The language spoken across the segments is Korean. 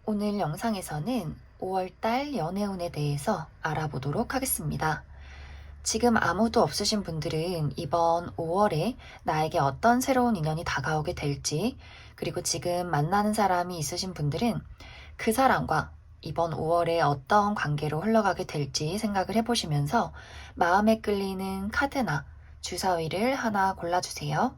오늘 영상에서는 5월달 연애운에 대해서 알아보도록 하겠습니다. 지금 아무도 없으신 분들은 이번 5월에 나에게 어떤 새로운 인연이 다가오게 될지, 그리고 지금 만나는 사람이 있으신 분들은 그 사람과 이번 5월에 어떤 관계로 흘러가게 될지 생각을 해보시면서 마음에 끌리는 카드나 주사위를 하나 골라주세요.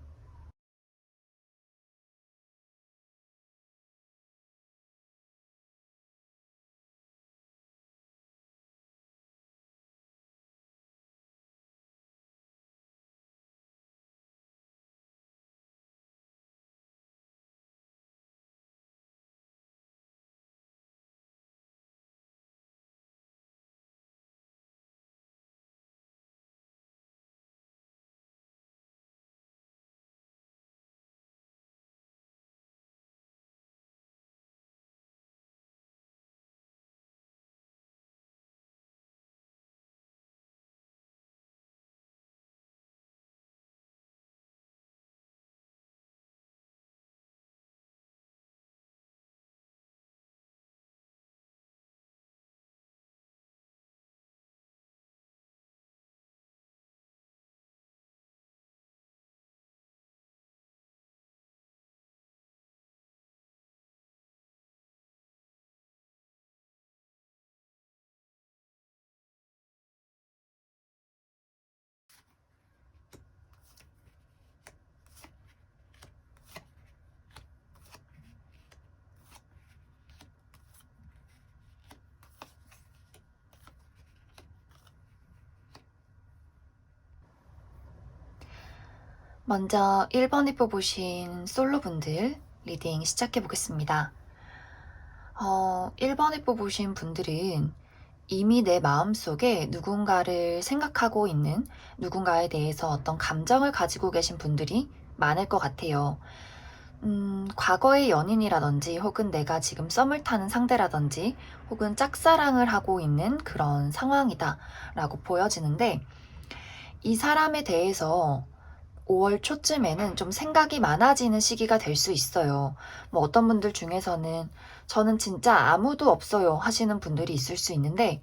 먼저 1번에 뽑으신 솔로분들 리딩 시작해 보겠습니다. 1번에 뽑으신 분들은 이미 내 마음속에 누군가를 생각하고 있는, 누군가에 대해서 어떤 감정을 가지고 계신 분들이 많을 것 같아요. 과거의 연인이라든지 혹은 내가 지금 썸을 타는 상대라든지 혹은 짝사랑을 하고 있는 그런 상황이다 라고 보여지는데, 이 사람에 대해서 5월 초쯤에는 좀 생각이 많아지는 시기가 될 수 있어요. 뭐 어떤 분들 중에서는 저는 진짜 아무도 없어요 하시는 분들이 있을 수 있는데,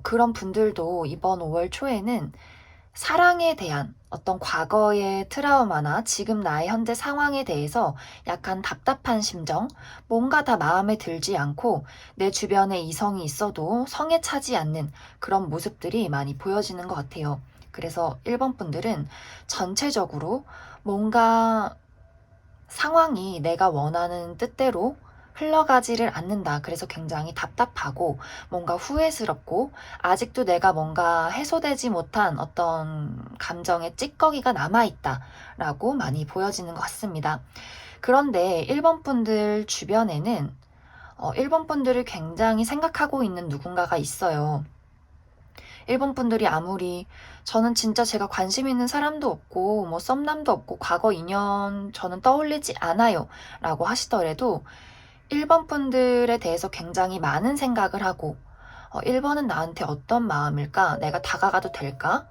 그런 분들도 이번 5월 초에는 사랑에 대한 어떤 과거의 트라우마나 지금 나의 현재 상황에 대해서 약간 답답한 심정, 뭔가 다 마음에 들지 않고 내 주변에 이성이 있어도 성에 차지 않는 그런 모습들이 많이 보여지는 것 같아요. 그래서 1번 분들은 전체적으로 뭔가 상황이 내가 원하는 뜻대로 흘러가지를 않는다. 그래서 굉장히 답답하고 뭔가 후회스럽고 아직도 내가 뭔가 해소되지 못한 어떤 감정의 찌꺼기가 남아있다 라고 많이 보여지는 것 같습니다. 그런데 1번 분들 주변에는 1번 분들을 굉장히 생각하고 있는 누군가가 있어요. 1번 분들이 아무리 저는 진짜 제가 관심 있는 사람도 없고 뭐 썸남도 없고 과거 인연 저는 떠올리지 않아요 라고 하시더라도 1번 분들에 대해서 굉장히 많은 생각을 하고 1번은 나한테 어떤 마음일까? 내가 다가가도 될까?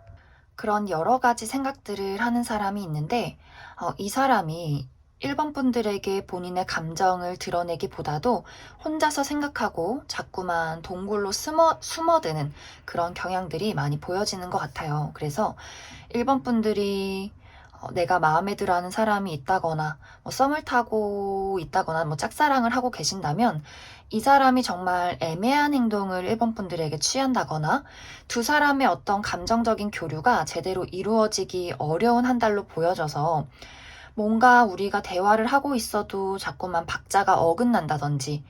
그런 여러 가지 생각들을 하는 사람이 있는데, 이 사람이 1번 분들에게 본인의 감정을 드러내기보다도 혼자서 생각하고 자꾸만 동굴로 숨어드는 그런 경향들이 많이 보여지는 것 같아요. 그래서 1번 분들이 내가 마음에 들어 하는 사람이 있다거나, 뭐 썸을 타고 있다거나, 뭐 짝사랑을 하고 계신다면, 이 사람이 정말 애매한 행동을 1번 분들에게 취한다거나, 두 사람의 어떤 감정적인 교류가 제대로 이루어지기 어려운 한 달로 보여져서, 뭔가 우리가 대화를 하고 있어도 자꾸만 박자가 어긋난다든지,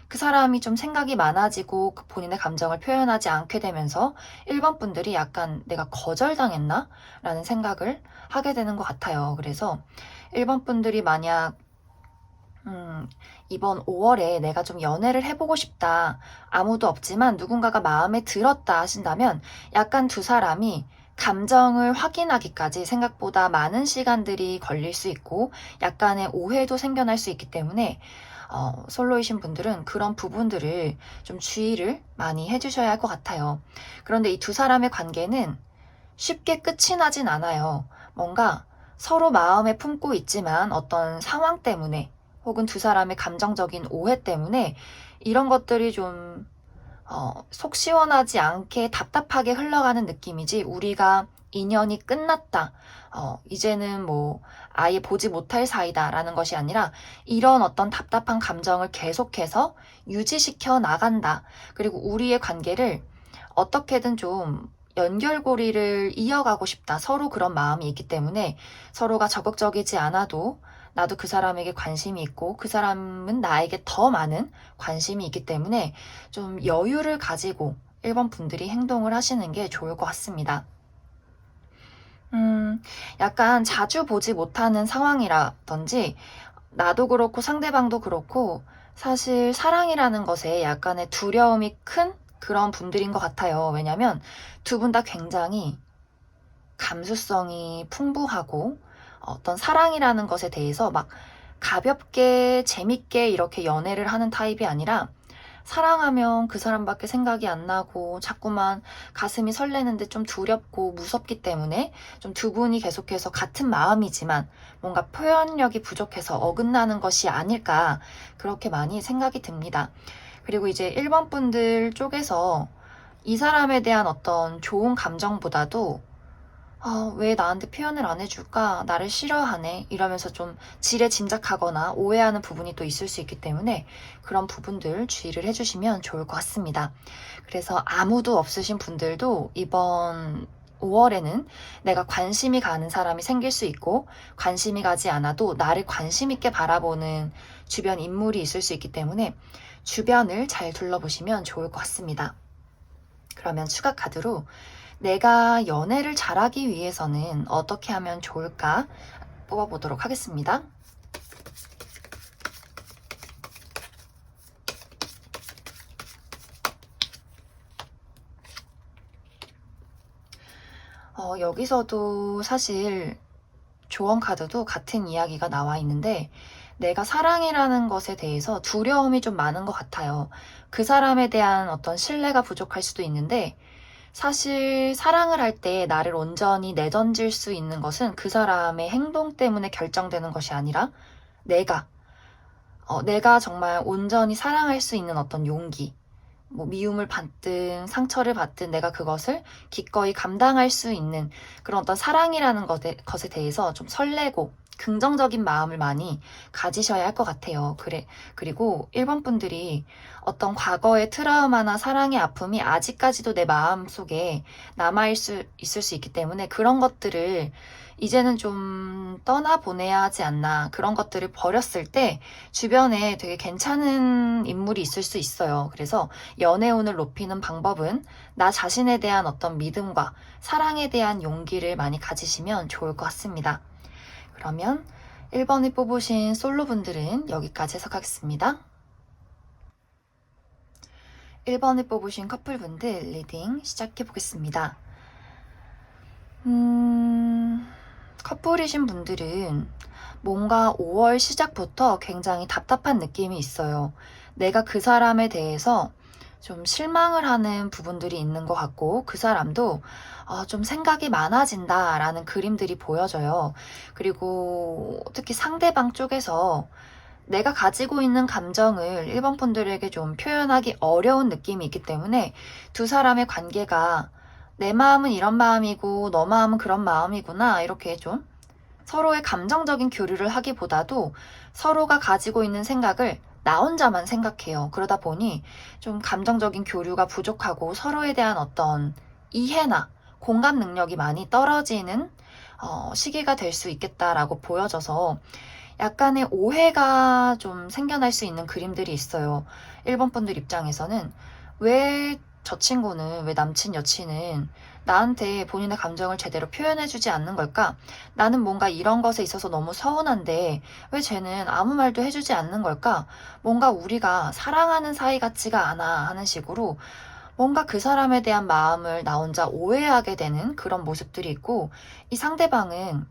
그 사람이 좀 생각이 많아지고 그 본인의 감정을 표현하지 않게 되면서 1번 분들이 약간 내가 거절당했나? 라는 생각을 하게 되는 것 같아요. 그래서 1번 분들이 만약 이번 5월에 내가 좀 연애를 해보고 싶다. 아무도 없지만 누군가가 마음에 들었다 하신다면 약간 두 사람이 감정을 확인하기까지 생각보다 많은 시간들이 걸릴 수 있고 약간의 오해도 생겨날 수 있기 때문에 솔로이신 분들은 그런 부분들을 좀 주의를 많이 해주셔야 할 것 같아요. 그런데 이 두 사람의 관계는 쉽게 끝이 나진 않아요. 뭔가 서로 마음에 품고 있지만 어떤 상황 때문에 혹은 두 사람의 감정적인 오해 때문에 이런 것들이 좀 속 시원하지 않게 답답하게 흘러가는 느낌이지, 우리가 인연이 끝났다, 이제는 뭐 아예 보지 못할 사이다라는 것이 아니라 이런 어떤 답답한 감정을 계속해서 유지시켜 나간다. 그리고 우리의 관계를 어떻게든 좀 연결고리를 이어가고 싶다. 서로 그런 마음이 있기 때문에 서로가 적극적이지 않아도 나도 그 사람에게 관심이 있고 그 사람은 나에게 더 많은 관심이 있기 때문에 좀 여유를 가지고 1번 분들이 행동을 하시는 게 좋을 것 같습니다. 약간 자주 보지 못하는 상황이라든지 나도 그렇고 상대방도 그렇고 사실 사랑이라는 것에 약간의 두려움이 큰 그런 분들인 것 같아요. 왜냐면 두 분 다 굉장히 감수성이 풍부하고 어떤 사랑이라는 것에 대해서 막 가볍게 재밌게 이렇게 연애를 하는 타입이 아니라 사랑하면 그 사람밖에 생각이 안 나고 자꾸만 가슴이 설레는데 좀 두렵고 무섭기 때문에 좀 두 분이 계속해서 같은 마음이지만 뭔가 표현력이 부족해서 어긋나는 것이 아닐까, 그렇게 많이 생각이 듭니다. 그리고 이제 1번 분들 쪽에서 이 사람에 대한 어떤 좋은 감정보다도 왜 나한테 표현을 안 해줄까? 나를 싫어하네? 이러면서 좀 지레 짐작하거나 오해하는 부분이 또 있을 수 있기 때문에 그런 부분들 주의를 해주시면 좋을 것 같습니다. 그래서 아무도 없으신 분들도 이번 5월에는 내가 관심이 가는 사람이 생길 수 있고, 관심이 가지 않아도 나를 관심 있게 바라보는 주변 인물이 있을 수 있기 때문에 주변을 잘 둘러보시면 좋을 것 같습니다. 그러면 추가 카드로 내가 연애를 잘하기 위해서는 어떻게 하면 좋을까 뽑아보도록 하겠습니다. 여기서도 사실 조언 카드도 같은 이야기가 나와 있는데, 내가 사랑이라는 것에 대해서 두려움이 좀 많은 것 같아요. 그 사람에 대한 어떤 신뢰가 부족할 수도 있는데, 사실 사랑을 할 때 나를 온전히 내던질 수 있는 것은 그 사람의 행동 때문에 결정되는 것이 아니라 내가 정말 온전히 사랑할 수 있는 어떤 용기, 뭐 미움을 받든 상처를 받든 내가 그것을 기꺼이 감당할 수 있는 그런 어떤 사랑이라는 것에 대해서 좀 설레고 긍정적인 마음을 많이 가지셔야 할 것 같아요. 그리고 1번 분들이 어떤 과거의 트라우마나 사랑의 아픔이 아직까지도 내 마음 속에 있을 수 있기 때문에 그런 것들을 이제는 좀 떠나보내야 하지 않나. 그런 것들을 버렸을 때 주변에 되게 괜찮은 인물이 있을 수 있어요. 그래서 연애운을 높이는 방법은 나 자신에 대한 어떤 믿음과 사랑에 대한 용기를 많이 가지시면 좋을 것 같습니다. 그러면 1번을 뽑으신 솔로분들은 여기까지 해석하겠습니다. 1번을 뽑으신 커플분들 리딩 시작해보겠습니다. 커플이신 분들은 뭔가 5월 시작부터 굉장히 답답한 느낌이 있어요. 내가 그 사람에 대해서 좀 실망을 하는 부분들이 있는 것 같고, 그 사람도 좀 생각이 많아진다라는 그림들이 보여져요. 그리고 특히 상대방 쪽에서 내가 가지고 있는 감정을 1번 분들에게 좀 표현하기 어려운 느낌이 있기 때문에 두 사람의 관계가 내 마음은 이런 마음이고 너 마음은 그런 마음이구나, 이렇게 좀 서로의 감정적인 교류를 하기보다도 서로가 가지고 있는 생각을 나 혼자만 생각해요. 그러다 보니 좀 감정적인 교류가 부족하고 서로에 대한 어떤 이해나 공감 능력이 많이 떨어지는 시기가 될 수 있겠다라고 보여져서 약간의 오해가 좀 생겨날 수 있는 그림들이 있어요. 1번 분들 입장에서는 왜 저 친구는, 왜 남친 여친은 나한테 본인의 감정을 제대로 표현해주지 않는 걸까? 나는 뭔가 이런 것에 있어서 너무 서운한데 왜 쟤는 아무 말도 해주지 않는 걸까? 뭔가 우리가 사랑하는 사이 같지가 않아 하는 식으로 뭔가 그 사람에 대한 마음을 나 혼자 오해하게 되는 그런 모습들이 있고, 이 상대방은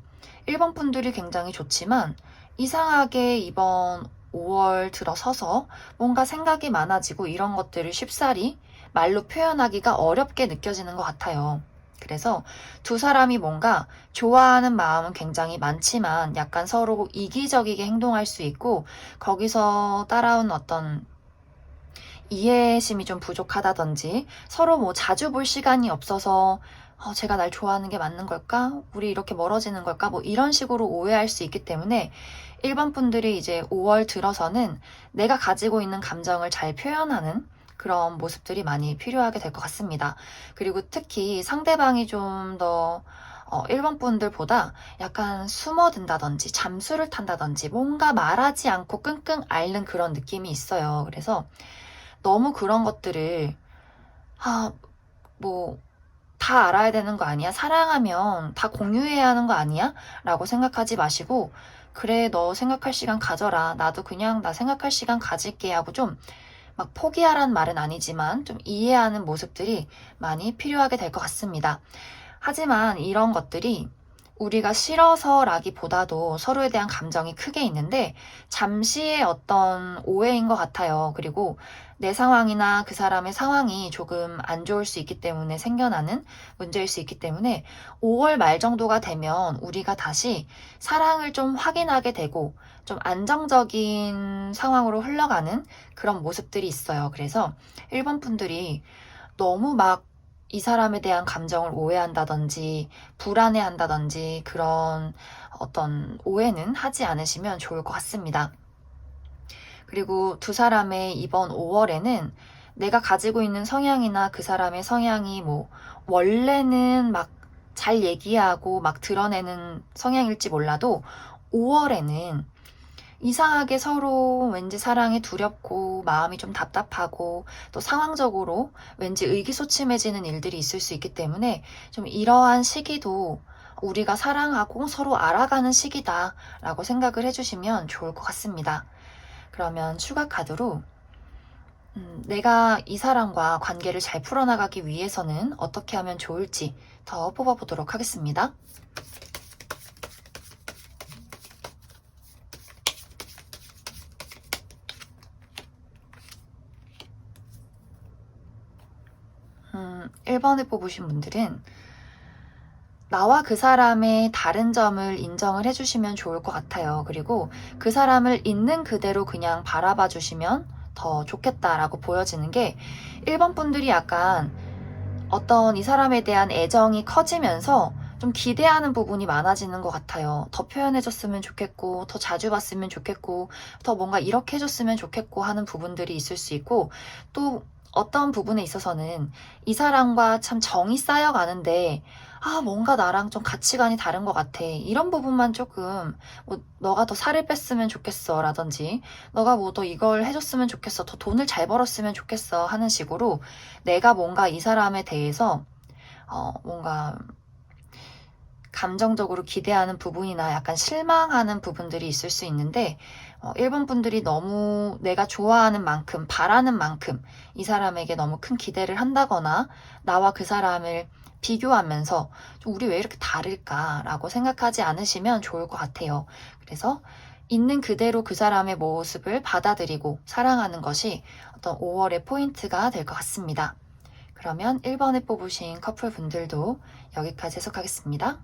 1번 분들이 굉장히 좋지만 이상하게 이번 5월 들어서서 뭔가 생각이 많아지고 이런 것들을 쉽사리 말로 표현하기가 어렵게 느껴지는 것 같아요. 그래서 두 사람이 뭔가 좋아하는 마음은 굉장히 많지만 약간 서로 이기적이게 행동할 수 있고 거기서 따라온 어떤 이해심이 좀 부족하다든지 서로 뭐 자주 볼 시간이 없어서 제가 날 좋아하는 게 맞는 걸까? 우리 이렇게 멀어지는 걸까? 뭐 이런 식으로 오해할 수 있기 때문에 1번 분들이 이제 5월 들어서는 내가 가지고 있는 감정을 잘 표현하는 그런 모습들이 많이 필요하게 될 것 같습니다. 그리고 특히 상대방이 좀 더 1번 분들보다 약간 숨어든다든지 잠수를 탄다든지 뭔가 말하지 않고 끙끙 앓는 그런 느낌이 있어요. 그래서 너무 그런 것들을 아, 뭐, 다 알아야 되는 거 아니야? 사랑하면 다 공유해야 하는 거 아니야? 라고 생각하지 마시고, 그래, 너 생각할 시간 가져라. 나도 그냥 나 생각할 시간 가질게 하고 좀 막 포기하라는 말은 아니지만 좀 이해하는 모습들이 많이 필요하게 될 것 같습니다. 하지만 이런 것들이 우리가 싫어서라기보다도 서로에 대한 감정이 크게 있는데 잠시의 어떤 오해인 것 같아요. 그리고 내 상황이나 그 사람의 상황이 조금 안 좋을 수 있기 때문에 생겨나는 문제일 수 있기 때문에 5월 말 정도가 되면 우리가 다시 사랑을 좀 확인하게 되고 좀 안정적인 상황으로 흘러가는 그런 모습들이 있어요. 그래서 1번 분들이 너무 막 이 사람에 대한 감정을 오해한다든지 불안해한다든지 그런 어떤 오해는 하지 않으시면 좋을 것 같습니다. 그리고 두 사람의 이번 5월에는 내가 가지고 있는 성향이나 그 사람의 성향이 뭐 원래는 막 잘 얘기하고 막 드러내는 성향일지 몰라도 5월에는 이상하게 서로 왠지 사랑이 두렵고 마음이 좀 답답하고 또 상황적으로 왠지 의기소침해지는 일들이 있을 수 있기 때문에 좀 이러한 시기도 우리가 사랑하고 서로 알아가는 시기다라고 생각을 해주시면 좋을 것 같습니다. 그러면 추가 카드로 내가 이 사람과 관계를 잘 풀어나가기 위해서는 어떻게 하면 좋을지 더 뽑아보도록 하겠습니다. 음, 1번을 뽑으신 분들은 나와 그 사람의 다른 점을 인정을 해주시면 좋을 것 같아요. 그리고 그 사람을 있는 그대로 그냥 바라봐 주시면 더 좋겠다라고 보여지는 게 1번 분들이 약간 어떤 이 사람에 대한 애정이 커지면서 좀 기대하는 부분이 많아지는 것 같아요. 더 표현해줬으면 좋겠고, 더 자주 봤으면 좋겠고, 더 뭔가 이렇게 해줬으면 좋겠고 하는 부분들이 있을 수 있고, 또 어떤 부분에 있어서는 이 사람과 참 정이 쌓여가는데, 뭔가 나랑 좀 가치관이 다른 것 같아. 이런 부분만 조금, 뭐, 너가 더 살을 뺐으면 좋겠어. 라든지, 너가 뭐 더 이걸 해줬으면 좋겠어. 더 돈을 잘 벌었으면 좋겠어. 하는 식으로 내가 뭔가 이 사람에 대해서, 뭔가 감정적으로 기대하는 부분이나 약간 실망하는 부분들이 있을 수 있는데 1번 분들이 너무 내가 좋아하는 만큼 바라는 만큼 이 사람에게 너무 큰 기대를 한다거나 나와 그 사람을 비교하면서 우리 왜 이렇게 다를까라고 생각하지 않으시면 좋을 것 같아요. 그래서 있는 그대로 그 사람의 모습을 받아들이고 사랑하는 것이 어떤 5월의 포인트가 될 것 같습니다. 그러면 1번에 뽑으신 커플분들도 여기까지 해석하겠습니다.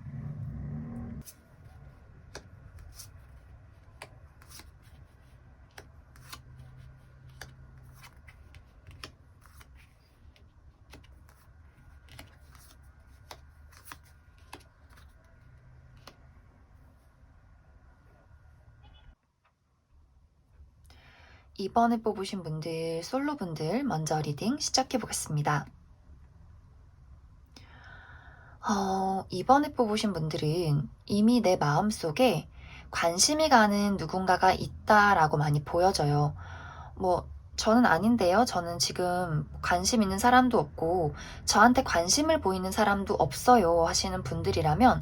2번에 뽑으신 분들, 솔로분들 먼저 리딩 시작해 보겠습니다. 2번에 뽑으신 분들은 이미 내 마음속에 관심이 가는 누군가가 있다라고 많이 보여져요. 뭐, 저는 아닌데요. 저는 지금 관심 있는 사람도 없고, 저한테 관심을 보이는 사람도 없어요. 하시는 분들이라면,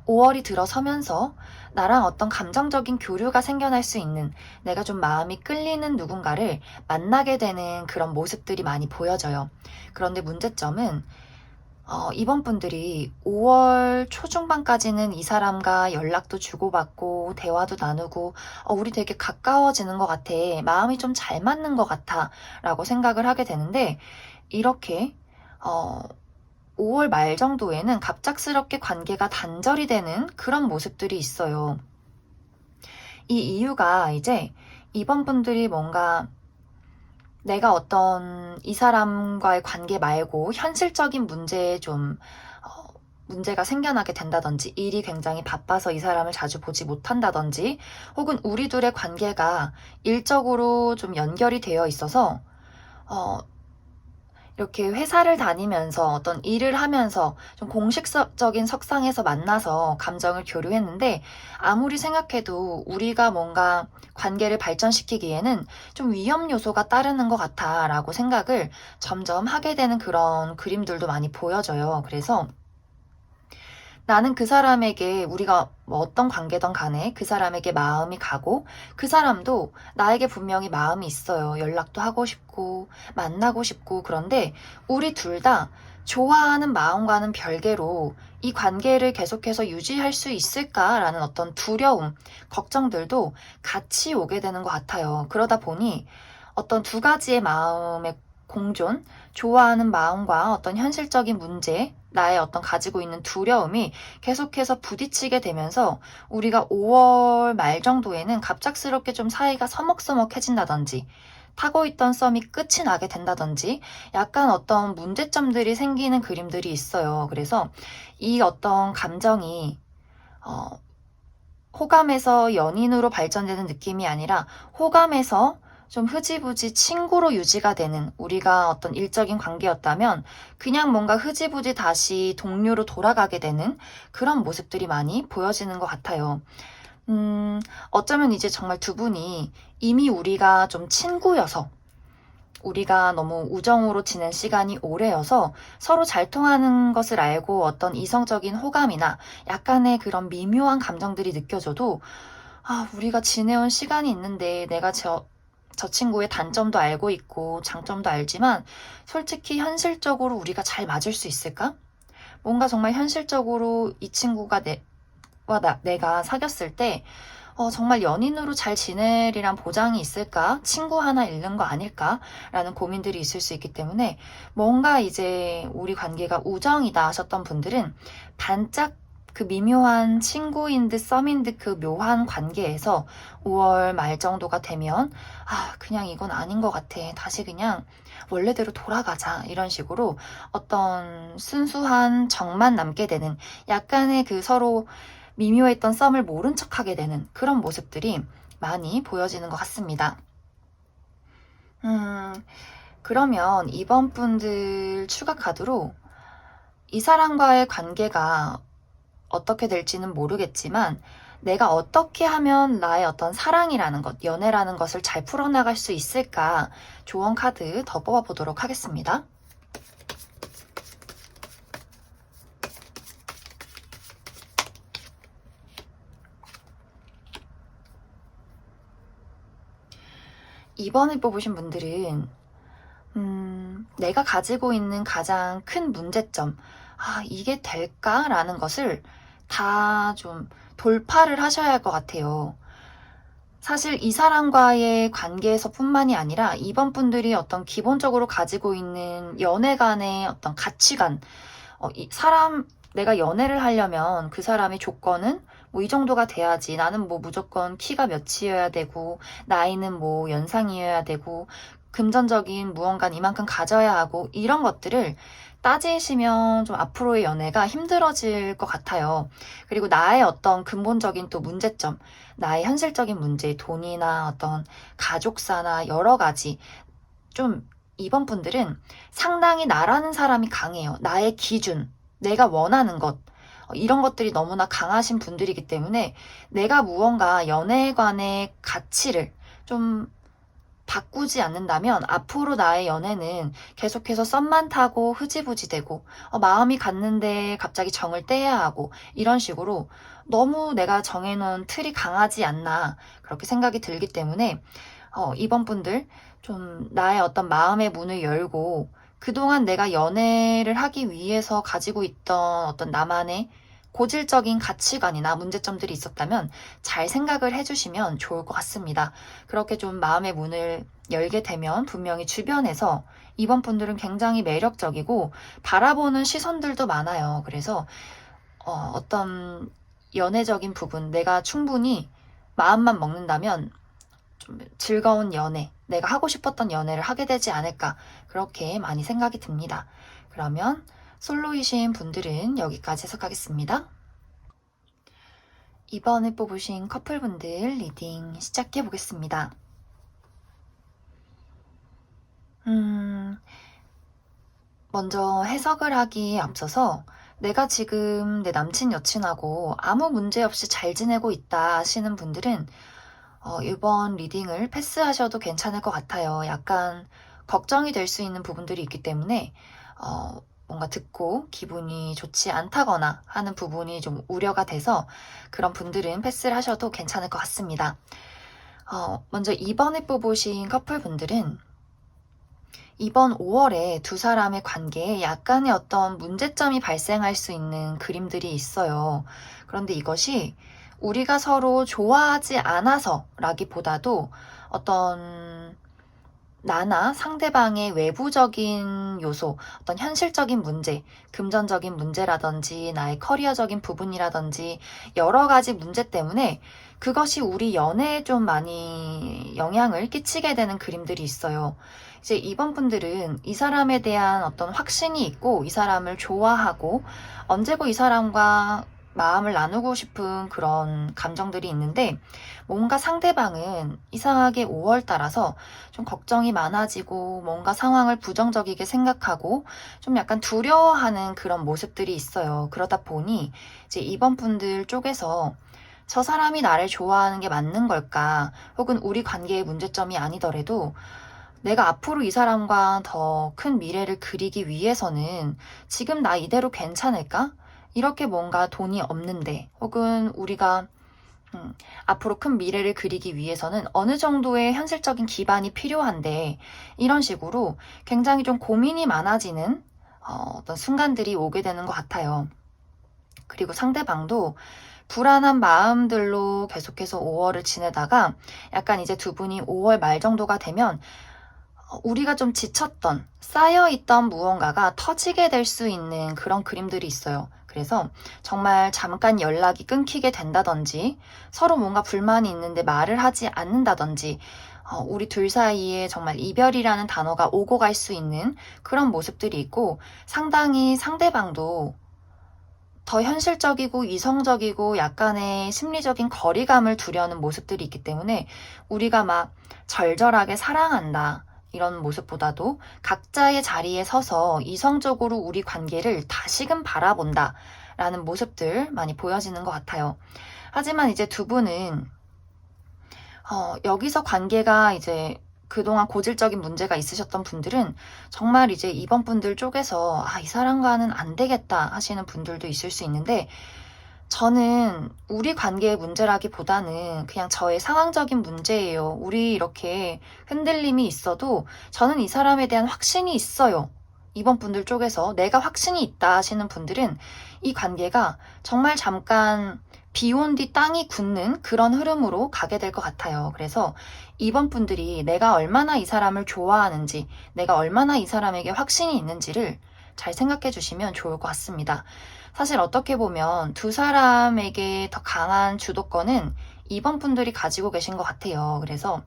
5월이 들어서면서 나랑 어떤 감정적인 교류가 생겨날 수 있는 내가 좀 마음이 끌리는 누군가를 만나게 되는 그런 모습들이 많이 보여져요. 그런데 문제점은 이번 분들이 5월 초중반까지는 이 사람과 연락도 주고받고 대화도 나누고 우리 되게 가까워지는 것 같아. 마음이 좀 잘 맞는 것 같아. 라고 생각을 하게 되는데 이렇게 5월 말 정도에는 갑작스럽게 관계가 단절이 되는 그런 모습들이 있어요. 이 이유가 이제 이번 분들이 뭔가 내가 어떤 이 사람과의 관계 말고 현실적인 문제에 좀 문제가 생겨나게 된다든지, 일이 굉장히 바빠서 이 사람을 자주 보지 못한다든지, 혹은 우리 둘의 관계가 일적으로 좀 연결이 되어 있어서 이렇게 회사를 다니면서 어떤 일을 하면서 좀 공식적인 석상에서 만나서 감정을 교류했는데, 아무리 생각해도 우리가 뭔가 관계를 발전시키기에는 좀 위험 요소가 따르는 것 같아 라고 생각을 점점 하게 되는 그런 그림들도 많이 보여져요. 그래서 나는 그 사람에게, 우리가 뭐 어떤 관계든 간에 그 사람에게 마음이 가고, 그 사람도 나에게 분명히 마음이 있어요. 연락도 하고 싶고 만나고 싶고. 그런데 우리 둘 다 좋아하는 마음과는 별개로 이 관계를 계속해서 유지할 수 있을까라는 어떤 두려움, 걱정들도 같이 오게 되는 것 같아요. 그러다 보니 어떤 두 가지의 마음의 공존, 좋아하는 마음과 어떤 현실적인 문제, 나의 어떤 가지고 있는 두려움이 계속해서 부딪히게 되면서 우리가 5월 말 정도에는 갑작스럽게 좀 사이가 서먹서먹해진다든지, 타고 있던 썸이 끝이 나게 된다든지, 약간 어떤 문제점들이 생기는 그림들이 있어요. 그래서 이 어떤 감정이 호감에서 연인으로 발전되는 느낌이 아니라 호감에서 좀 흐지부지 친구로 유지가 되는, 우리가 어떤 일적인 관계였다면 그냥 뭔가 흐지부지 다시 동료로 돌아가게 되는 그런 모습들이 많이 보여지는 것 같아요. 어쩌면 이제 정말 두 분이 이미 우리가 좀 친구여서, 우리가 너무 우정으로 지낸 시간이 오래여서 서로 잘 통하는 것을 알고 어떤 이성적인 호감이나 약간의 그런 미묘한 감정들이 느껴져도, 우리가 지내온 시간이 있는데 내가 저 친구의 단점도 알고 있고 장점도 알지만 솔직히 현실적으로 우리가 잘 맞을 수 있을까? 뭔가 정말 현실적으로 이 친구가 내가 사귀었을 때 정말 연인으로 잘 지내리란 보장이 있을까? 친구 하나 잃는 거 아닐까? 라는 고민들이 있을 수 있기 때문에, 뭔가 이제 우리 관계가 우정이다 하셨던 분들은 반짝 그 미묘한 친구인 듯 썸인 듯 그 묘한 관계에서 5월 말 정도가 되면 그냥 이건 아닌 것 같아, 다시 그냥 원래대로 돌아가자, 이런 식으로 어떤 순수한 정만 남게 되는, 약간의 그 서로 미묘했던 썸을 모른 척하게 되는 그런 모습들이 많이 보여지는 것 같습니다. 그러면 이번 분들 추가 카드로 이 사람과의 관계가 어떻게 될지는 모르겠지만 내가 어떻게 하면 나의 어떤 사랑이라는 것, 연애라는 것을 잘 풀어나갈 수 있을까, 조언 카드 더 뽑아보도록 하겠습니다. 이번에 뽑으신 분들은 내가 가지고 있는 가장 큰 문제점, 이게 될까라는 것을 다 좀 돌파를 하셔야 할 것 같아요. 사실 이 사람과의 관계에서 뿐만이 아니라 이번 분들이 어떤 기본적으로 가지고 있는 연애 간의 어떤 가치관, 내가 연애를 하려면 그 사람의 조건은 뭐 이 정도가 돼야지, 나는 뭐 무조건 키가 몇이어야 되고, 나이는 뭐 연상이어야 되고, 금전적인 무언가는 이만큼 가져야 하고, 이런 것들을 따지시면 좀 앞으로의 연애가 힘들어질 것 같아요. 그리고 나의 어떤 근본적인 또 문제점, 나의 현실적인 문제, 돈이나 어떤 가족사나 여러 가지, 좀 이번 분들은 상당히 나라는 사람이 강해요. 나의 기준, 내가 원하는 것, 이런 것들이 너무나 강하신 분들이기 때문에 내가 무언가 연애에 관의 가치를 좀 바꾸지 않는다면 앞으로 나의 연애는 계속해서 썸만 타고 흐지부지 되고, 마음이 갔는데 갑자기 정을 떼야 하고, 이런 식으로 너무 내가 정해놓은 틀이 강하지 않나, 그렇게 생각이 들기 때문에 이번 분들 좀 나의 어떤 마음의 문을 열고, 그동안 내가 연애를 하기 위해서 가지고 있던 어떤 나만의 고질적인 가치관이나 문제점들이 있었다면 잘 생각을 해주시면 좋을 것 같습니다. 그렇게 좀 마음의 문을 열게 되면 분명히 주변에서 이번 분들은 굉장히 매력적이고 바라보는 시선들도 많아요. 그래서 어떤 연애적인 부분, 내가 충분히 마음만 먹는다면 좀 즐거운 연애, 내가 하고 싶었던 연애를 하게 되지 않을까, 그렇게 많이 생각이 듭니다. 그러면 솔로이신 분들은 여기까지 해석하겠습니다. 이번에 뽑으신 커플분들 리딩 시작해 보겠습니다. 먼저 해석을 하기에 앞서서 내가 지금 내 남친 여친하고 아무 문제 없이 잘 지내고 있다 하시는 분들은 이번 리딩을 패스하셔도 괜찮을 것 같아요. 약간 걱정이 될 수 있는 부분들이 있기 때문에 뭔가 듣고 기분이 좋지 않다거나 하는 부분이 좀 우려가 돼서 그런 분들은 패스를 하셔도 괜찮을 것 같습니다. 먼저 이번에 뽑으신 커플분들은 이번 5월에 두 사람의 관계에 약간의 어떤 문제점이 발생할 수 있는 그림들이 있어요. 그런데 이것이 우리가 서로 좋아하지 않아서 라기보다도 어떤 나나 상대방의 외부적인 요소, 어떤 현실적인 문제, 금전적인 문제라든지 나의 커리어적인 부분이라든지 여러 가지 문제 때문에 그것이 우리 연애에 좀 많이 영향을 끼치게 되는 그림들이 있어요. 이제 이번 분들은 이 사람에 대한 어떤 확신이 있고 이 사람을 좋아하고 언제고 이 사람과 마음을 나누고 싶은 그런 감정들이 있는데 뭔가 상대방은 이상하게 5월 따라서 좀 걱정이 많아지고 뭔가 상황을 부정적이게 생각하고 좀 약간 두려워하는 그런 모습들이 있어요. 그러다 보니 이제 이번 분들 쪽에서 저 사람이 나를 좋아하는 게 맞는 걸까? 혹은 우리 관계의 문제점이 아니더라도 내가 앞으로 이 사람과 더 큰 미래를 그리기 위해서는 지금 나 이대로 괜찮을까? 이렇게 뭔가 돈이 없는데 혹은 우리가 앞으로 큰 미래를 그리기 위해서는 어느 정도의 현실적인 기반이 필요한데 이런 식으로 굉장히 좀 고민이 많아지는 어떤 순간들이 오게 되는 것 같아요. 그리고 상대방도 불안한 마음들로 계속해서 5월을 지내다가 약간 이제 두 분이 5월 말 정도가 되면 우리가 좀 지쳤던, 쌓여있던 무언가가 터지게 될 수 있는 그런 그림들이 있어요. 그래서 정말 잠깐 연락이 끊기게 된다든지, 서로 뭔가 불만이 있는데 말을 하지 않는다든지, 우리 둘 사이에 정말 이별이라는 단어가 오고 갈 수 있는 그런 모습들이 있고, 상당히 상대방도 더 현실적이고 이성적이고 약간의 심리적인 거리감을 두려는 모습들이 있기 때문에 우리가 막 절절하게 사랑한다. 이런 모습보다도 각자의 자리에 서서 이성적으로 우리 관계를 다시금 바라본다 라는 모습들 많이 보여지는 것 같아요. 하지만 이제 두 분은 여기서 관계가 이제 그동안 고질적인 문제가 있으셨던 분들은 정말 이제 이번 분들 쪽에서 이 사람과는 안 되겠다 하시는 분들도 있을 수 있는데 저는 우리 관계의 문제라기보다는 그냥 저의 상황적인 문제예요. 우리 이렇게 흔들림이 있어도 저는 이 사람에 대한 확신이 있어요. 이번 분들 쪽에서 내가 확신이 있다 하시는 분들은 이 관계가 정말 잠깐 비온 뒤 땅이 굳는 그런 흐름으로 가게 될 것 같아요. 그래서 이번 분들이 내가 얼마나 이 사람을 좋아하는지, 내가 얼마나 이 사람에게 확신이 있는지를 잘 생각해 주시면 좋을 것 같습니다. 사실 어떻게 보면 두 사람에게 더 강한 주도권은 이번 분들이 가지고 계신 것 같아요. 그래서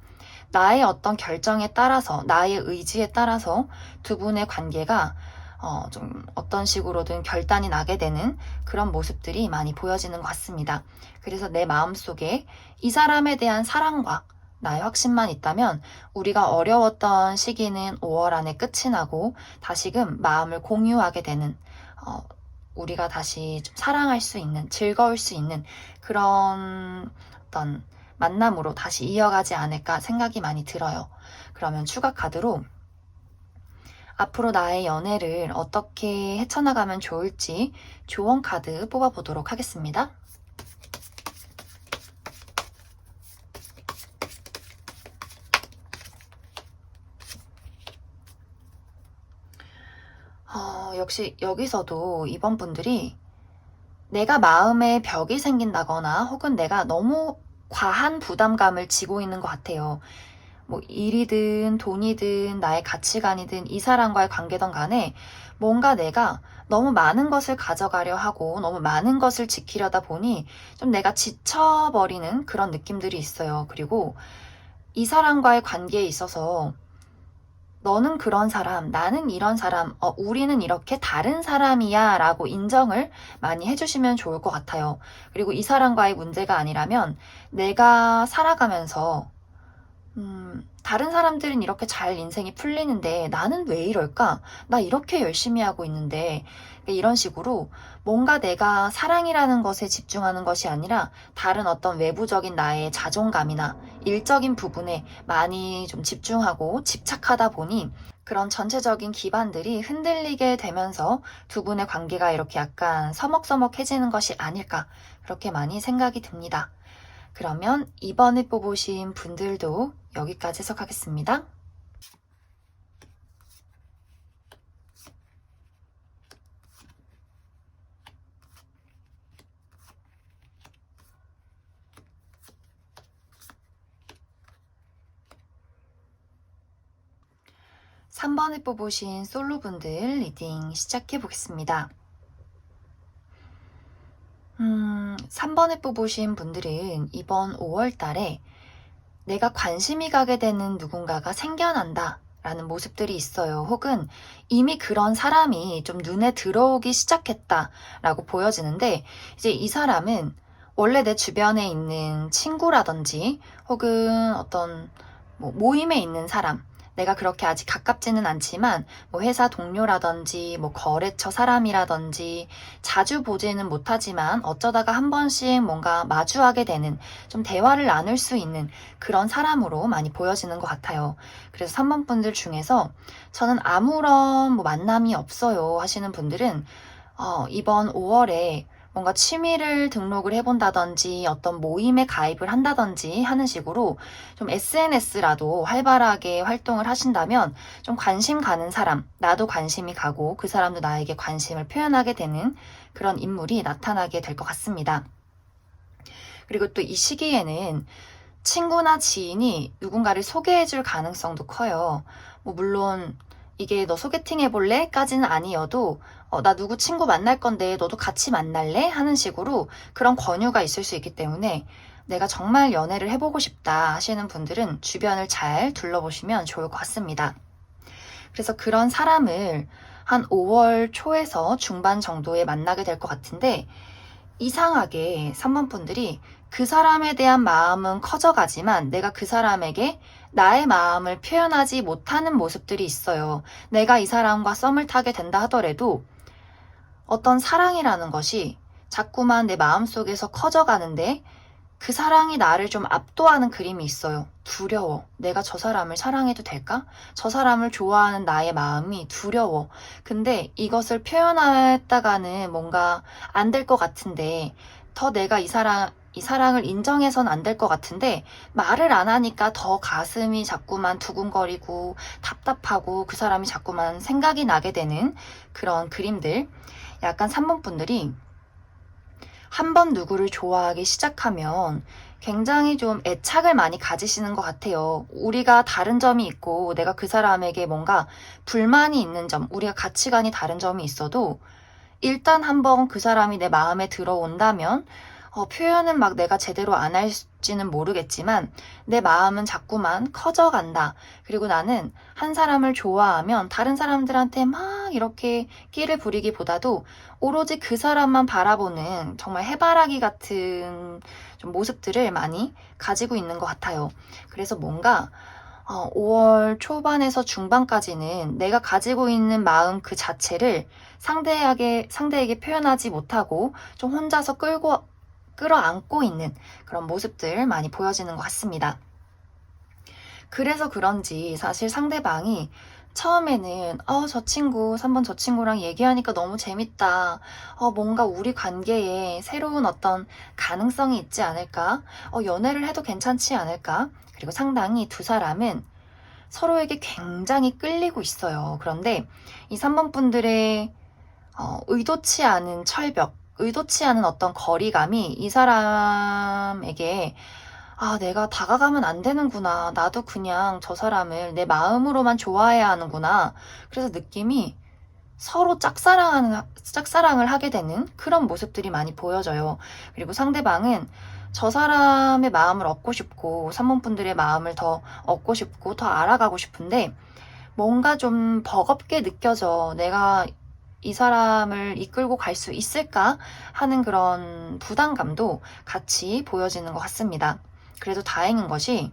나의 어떤 결정에 따라서, 나의 의지에 따라서 두 분의 관계가 좀 어떤 식으로든 결단이 나게 되는 그런 모습들이 많이 보여지는 것 같습니다. 그래서 내 마음속에 이 사람에 대한 사랑과 나의 확신만 있다면 우리가 어려웠던 시기는 5월 안에 끝이 나고 다시금 마음을 공유하게 되는 우리가 다시 좀 사랑할 수 있는, 즐거울 수 있는 그런 어떤 만남으로 다시 이어가지 않을까 생각이 많이 들어요. 그러면 추가 카드로 앞으로 나의 연애를 어떻게 헤쳐나가면 좋을지 조언 카드 뽑아보도록 하겠습니다. 역시 여기서도 이번 분들이 내가 마음에 벽이 생긴다거나 혹은 내가 너무 과한 부담감을 지고 있는 것 같아요. 뭐 일이든 돈이든 나의 가치관이든 이 사람과의 관계든 간에 뭔가 내가 너무 많은 것을 가져가려 하고 너무 많은 것을 지키려다 보니 좀 내가 지쳐버리는 그런 느낌들이 있어요. 그리고 이 사람과의 관계에 있어서 너는 그런 사람, 나는 이런 사람, 우리는 이렇게 다른 사람이야 라고 인정을 많이 해주시면 좋을 것 같아요. 그리고 이 사람과의 문제가 아니라면 내가 살아가면서 다른 사람들은 이렇게 잘 인생이 풀리는데 나는 왜 이럴까? 나 이렇게 열심히 하고 있는데 이런 식으로 뭔가 내가 사랑이라는 것에 집중하는 것이 아니라 다른 어떤 외부적인 나의 자존감이나 일적인 부분에 많이 좀 집중하고 집착하다 보니 그런 전체적인 기반들이 흔들리게 되면서 두 분의 관계가 이렇게 약간 서먹서먹해지는 것이 아닐까 그렇게 많이 생각이 듭니다. 그러면 이번에 뽑으신 분들도 여기까지 해석하겠습니다. 3번에 뽑으신 솔로분들 리딩 시작해 보겠습니다. 3번에 뽑으신 분들은 이번 5월 달에 내가 관심이 가게 되는 누군가가 생겨난다 라는 모습들이 있어요. 혹은 이미 그런 사람이 좀 눈에 들어오기 시작했다 라고 보여지는데 이제 이 사람은 원래 내 주변에 있는 친구라든지 혹은 어떤 모임에 있는 사람 내가 그렇게 아직 가깝지는 않지만 뭐 회사 동료라든지 뭐 거래처 사람이라든지 자주 보지는 못하지만 어쩌다가 한 번씩 뭔가 마주하게 되는 좀 대화를 나눌 수 있는 그런 사람으로 많이 보여지는 것 같아요. 그래서 3번 분들 중에서 저는 아무런 뭐 만남이 없어요 하시는 분들은 이번 5월에 뭔가 취미를 등록을 해본다든지 어떤 모임에 가입을 한다든지 하는 식으로 좀 SNS라도 활발하게 활동을 하신다면 좀 관심 가는 사람, 나도 관심이 가고 그 사람도 나에게 관심을 표현하게 되는 그런 인물이 나타나게 될 것 같습니다. 그리고 또 이 시기에는 친구나 지인이 누군가를 소개해줄 가능성도 커요. 뭐 물론 이게 너 소개팅 해볼래? 까지는 아니어도 나 누구 친구 만날 건데 너도 같이 만날래? 하는 식으로 그런 권유가 있을 수 있기 때문에 내가 정말 연애를 해보고 싶다 하시는 분들은 주변을 잘 둘러보시면 좋을 것 같습니다. 그래서 그런 사람을 한 5월 초에서 중반 정도에 만나게 될 것 같은데 이상하게 3번 분들이 그 사람에 대한 마음은 커져가지만 내가 그 사람에게 나의 마음을 표현하지 못하는 모습들이 있어요. 내가 이 사람과 썸을 타게 된다 하더라도 어떤 사랑이라는 것이 자꾸만 내 마음속에서 커져가는데 그 사랑이 나를 좀 압도하는 그림이 있어요. 두려워. 내가 저 사람을 사랑해도 될까? 저 사람을 좋아하는 나의 마음이 두려워. 근데 이것을 표현했다가는 뭔가 안 될 것 같은데 더 내가 이 사랑을 인정해선 안 될 것 같은데 말을 안 하니까 더 가슴이 자꾸만 두근거리고 답답하고 그 사람이 자꾸만 생각이 나게 되는 그런 그림들. 약간 3번 분들이 한 번 누구를 좋아하기 시작하면 굉장히 좀 애착을 많이 가지시는 것 같아요. 우리가 다른 점이 있고 내가 그 사람에게 뭔가 불만이 있는 점, 우리가 가치관이 다른 점이 있어도 일단 한번 그 사람이 내 마음에 들어온다면 표현은 막 내가 제대로 안 할지는 모르겠지만 내 마음은 자꾸만 커져간다. 그리고 나는 한 사람을 좋아하면 다른 사람들한테 막 이렇게 끼를 부리기보다도 오로지 그 사람만 바라보는 정말 해바라기 같은 좀 모습들을 많이 가지고 있는 것 같아요. 그래서 뭔가 5월 초반에서 중반까지는 내가 가지고 있는 마음 그 자체를 상대에게 표현하지 못하고 좀 혼자서 끌어안고 있는 그런 모습들 많이 보여지는 것 같습니다. 그래서 그런지 사실 상대방이 처음에는 저 친구, 3번 저 친구랑 얘기하니까 너무 재밌다. 뭔가 우리 관계에 새로운 어떤 가능성이 있지 않을까? 연애를 해도 괜찮지 않을까? 그리고 상당히 두 사람은 서로에게 굉장히 끌리고 있어요. 그런데 이 3번 분들의 의도치 않은 철벽, 의도치 않은 어떤 거리감이 이 사람에게 아, 내가 다가가면 안 되는구나. 나도 그냥 저 사람을 내 마음으로만 좋아해야 하는구나. 그래서 느낌이 서로 짝사랑을 하게 되는 그런 모습들이 많이 보여져요. 그리고 상대방은 저 사람의 마음을 얻고 싶고, 산모분들의 마음을 더 얻고 싶고, 더 알아가고 싶은데, 뭔가 좀 버겁게 느껴져. 내가 이 사람을 이끌고 갈 수 있을까 하는 그런 부담감도 같이 보여지는 것 같습니다. 그래도 다행인 것이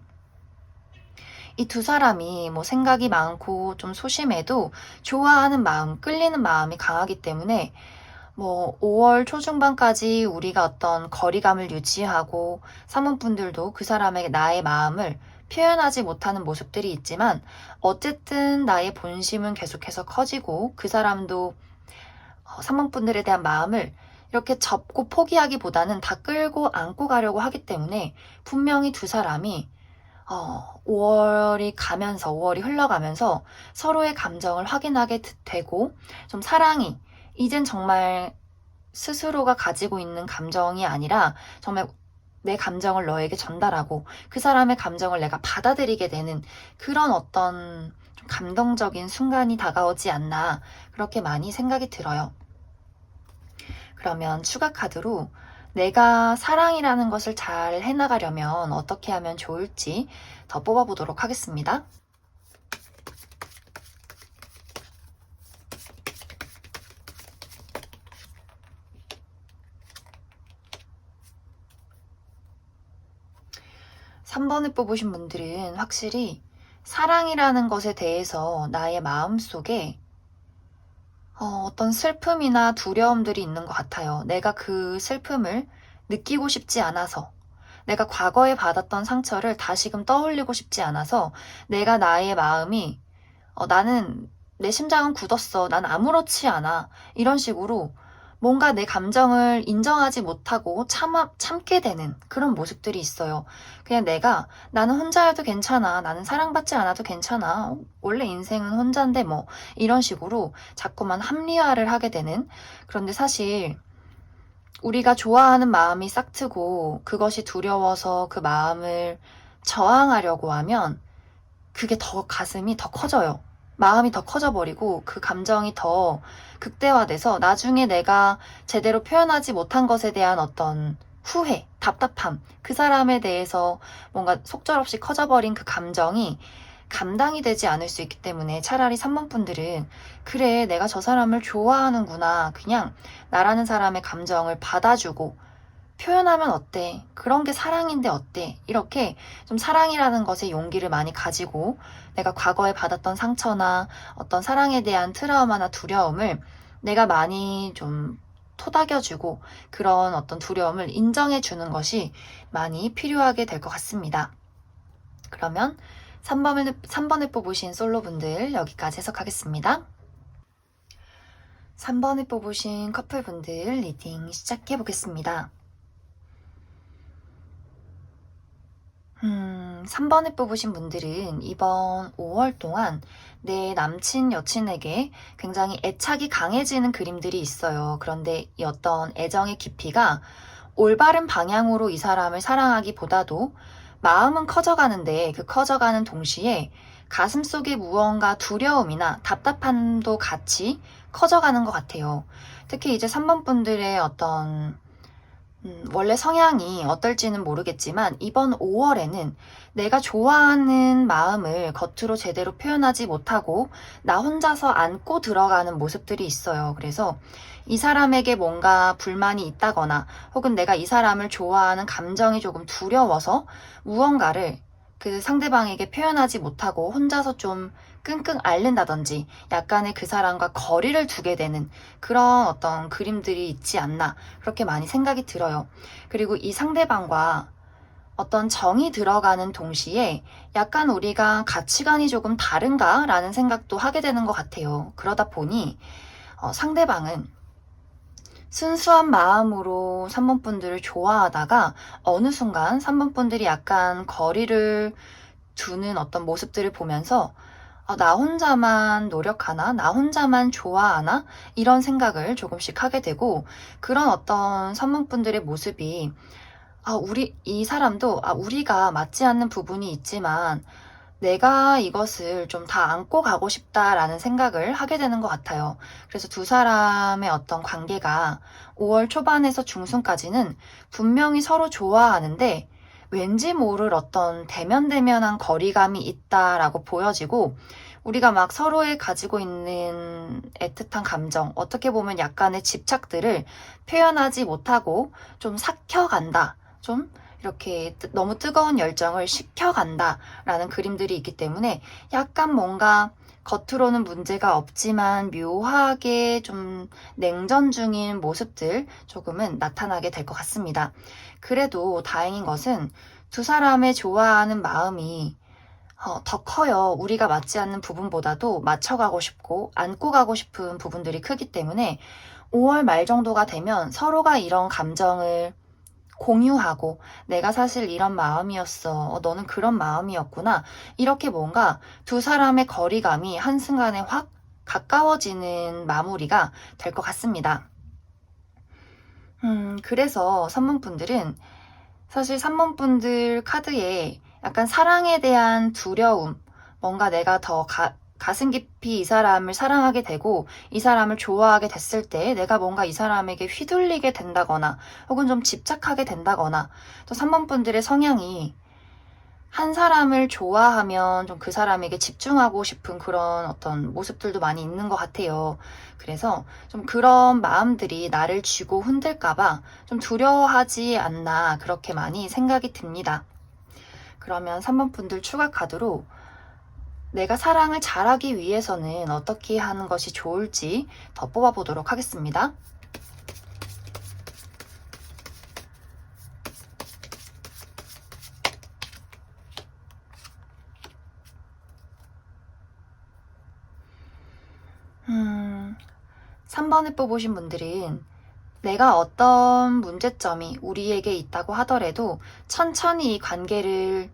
이 두 사람이 뭐 생각이 많고 좀 소심해도 좋아하는 마음, 끌리는 마음이 강하기 때문에 뭐 5월 초중반까지 우리가 어떤 거리감을 유지하고 사모분들도 그 사람에게 나의 마음을 표현하지 못하는 모습들이 있지만 어쨌든 나의 본심은 계속해서 커지고 그 사람도 사모분들에 대한 마음을 이렇게 접고 포기하기보다는 다 끌고 안고 가려고 하기 때문에 분명히 두 사람이 5월이 흘러가면서 서로의 감정을 확인하게 되고 좀 사랑이 이젠 정말 스스로가 가지고 있는 감정이 아니라 정말 내 감정을 너에게 전달하고 그 사람의 감정을 내가 받아들이게 되는 그런 어떤 좀 감동적인 순간이 다가오지 않나 그렇게 많이 생각이 들어요. 그러면 추가 카드로 내가 사랑이라는 것을 잘 해나가려면 어떻게 하면 좋을지 더 뽑아보도록 하겠습니다. (3번을) 뽑으신 분들은 확실히 사랑이라는 것에 대해서 나의 마음속에 어떤 슬픔이나 두려움들이 있는 것 같아요. 내가 그 슬픔을 느끼고 싶지 않아서, 내가 과거에 받았던 상처를 다시금 떠올리고 싶지 않아서, 내가 나의 마음이, 나는, 내 심장은 굳었어. 난 아무렇지 않아. 이런 식으로 뭔가 내 감정을 인정하지 못하고 참게 되는 그런 모습들이 있어요. 그냥 나는 혼자여도 괜찮아. 나는 사랑받지 않아도 괜찮아. 원래 인생은 혼자인데 뭐, 이런 식으로 자꾸만 합리화를 하게 되는. 그런데 사실, 우리가 좋아하는 마음이 싹트고, 그것이 두려워서 그 마음을 저항하려고 하면, 그게 더 가슴이 더 커져요. 마음이 더 커져버리고 그 감정이 더 극대화돼서 나중에 내가 제대로 표현하지 못한 것에 대한 어떤 후회, 답답함, 그 사람에 대해서 뭔가 속절없이 커져버린 그 감정이 감당이 되지 않을 수 있기 때문에 차라리 3번분들은 그래, 내가 저 사람을 좋아하는구나. 그냥 나라는 사람의 감정을 받아주고 표현하면 어때? 그런 게 사랑인데 어때? 이렇게 좀 사랑이라는 것에 용기를 많이 가지고 내가 과거에 받았던 상처나 어떤 사랑에 대한 트라우마나 두려움을 내가 많이 좀 토닥여주고 그런 어떤 두려움을 인정해주는 것이 많이 필요하게 될 것 같습니다. 그러면 3번을 뽑으신 솔로분들 여기까지 해석하겠습니다. 3번을 뽑으신 커플분들 리딩 시작해보겠습니다. 3번을 뽑으신 분들은 이번 5월 동안 내 남친, 여친에게 굉장히 애착이 강해지는 그림들이 있어요. 그런데 이 어떤 애정의 깊이가 올바른 방향으로 이 사람을 사랑하기보다도 마음은 커져가는데 그 커져가는 동시에 가슴속에 무언가 두려움이나 답답함도 같이 커져가는 것 같아요. 특히 이제 3번 분들의 어떤 원래 성향이 어떨지는 모르겠지만 이번 5월에는 내가 좋아하는 마음을 겉으로 제대로 표현하지 못하고 나 혼자서 안고 들어가는 모습들이 있어요. 그래서 이 사람에게 뭔가 불만이 있다거나 혹은 내가 이 사람을 좋아하는 감정이 조금 두려워서 무언가를 그 상대방에게 표현하지 못하고 혼자서 좀 끙끙 앓는다든지 약간의 그 사람과 거리를 두게 되는 그런 어떤 그림들이 있지 않나 그렇게 많이 생각이 들어요. 그리고 이 상대방과 어떤 정이 들어가는 동시에 약간 우리가 가치관이 조금 다른가 라는 생각도 하게 되는 것 같아요. 그러다 보니 상대방은 순수한 마음으로 3번분들을 좋아하다가 어느 순간 3번분들이 약간 거리를 두는 어떤 모습들을 보면서 나 혼자만 노력하나? 나 혼자만 좋아하나? 이런 생각을 조금씩 하게 되고 그런 어떤 3번분들의 모습이 이 사람도, 우리가 맞지 않는 부분이 있지만, 내가 이것을 좀 다 안고 가고 싶다라는 생각을 하게 되는 것 같아요. 그래서 두 사람의 어떤 관계가 5월 초반에서 중순까지는 분명히 서로 좋아하는데 왠지 모를 어떤 대면대면한 거리감이 있다라고 보여지고 우리가 막 서로에 가지고 있는 애틋한 감정, 어떻게 보면 약간의 집착들을 표현하지 못하고 좀 삭혀간다. 좀 이렇게 너무 뜨거운 열정을 식혀간다라는 그림들이 있기 때문에 약간 뭔가 겉으로는 문제가 없지만 묘하게 좀 냉전 중인 모습들 조금은 나타나게 될 것 같습니다. 그래도 다행인 것은 두 사람의 좋아하는 마음이 더 커요. 우리가 맞지 않는 부분보다도 맞춰가고 싶고 안고 가고 싶은 부분들이 크기 때문에 5월 말 정도가 되면 서로가 이런 감정을 공유하고 내가 사실 이런 마음이었어. 너는 그런 마음이었구나. 이렇게 뭔가 두 사람의 거리감이 한순간에 확 가까워지는 마무리가 될 것 같습니다. 그래서 3번분들은 사실 3번분들 카드에 약간 사랑에 대한 두려움, 뭔가 내가 더 가슴 깊이 이 사람을 사랑하게 되고 이 사람을 좋아하게 됐을 때 내가 뭔가 이 사람에게 휘둘리게 된다거나 혹은 좀 집착하게 된다거나 또 3번분들의 성향이 한 사람을 좋아하면 좀 그 사람에게 집중하고 싶은 그런 어떤 모습들도 많이 있는 것 같아요. 그래서 좀 그런 마음들이 나를 쥐고 흔들까봐 좀 두려워하지 않나 그렇게 많이 생각이 듭니다. 그러면 3번 분들 추가 카드로 내가 사랑을 잘하기 위해서는 어떻게 하는 것이 좋을지 더 뽑아보도록 하겠습니다. 3번을 뽑으신 분들은 내가 어떤 문제점이 우리에게 있다고 하더라도 천천히 이 관계를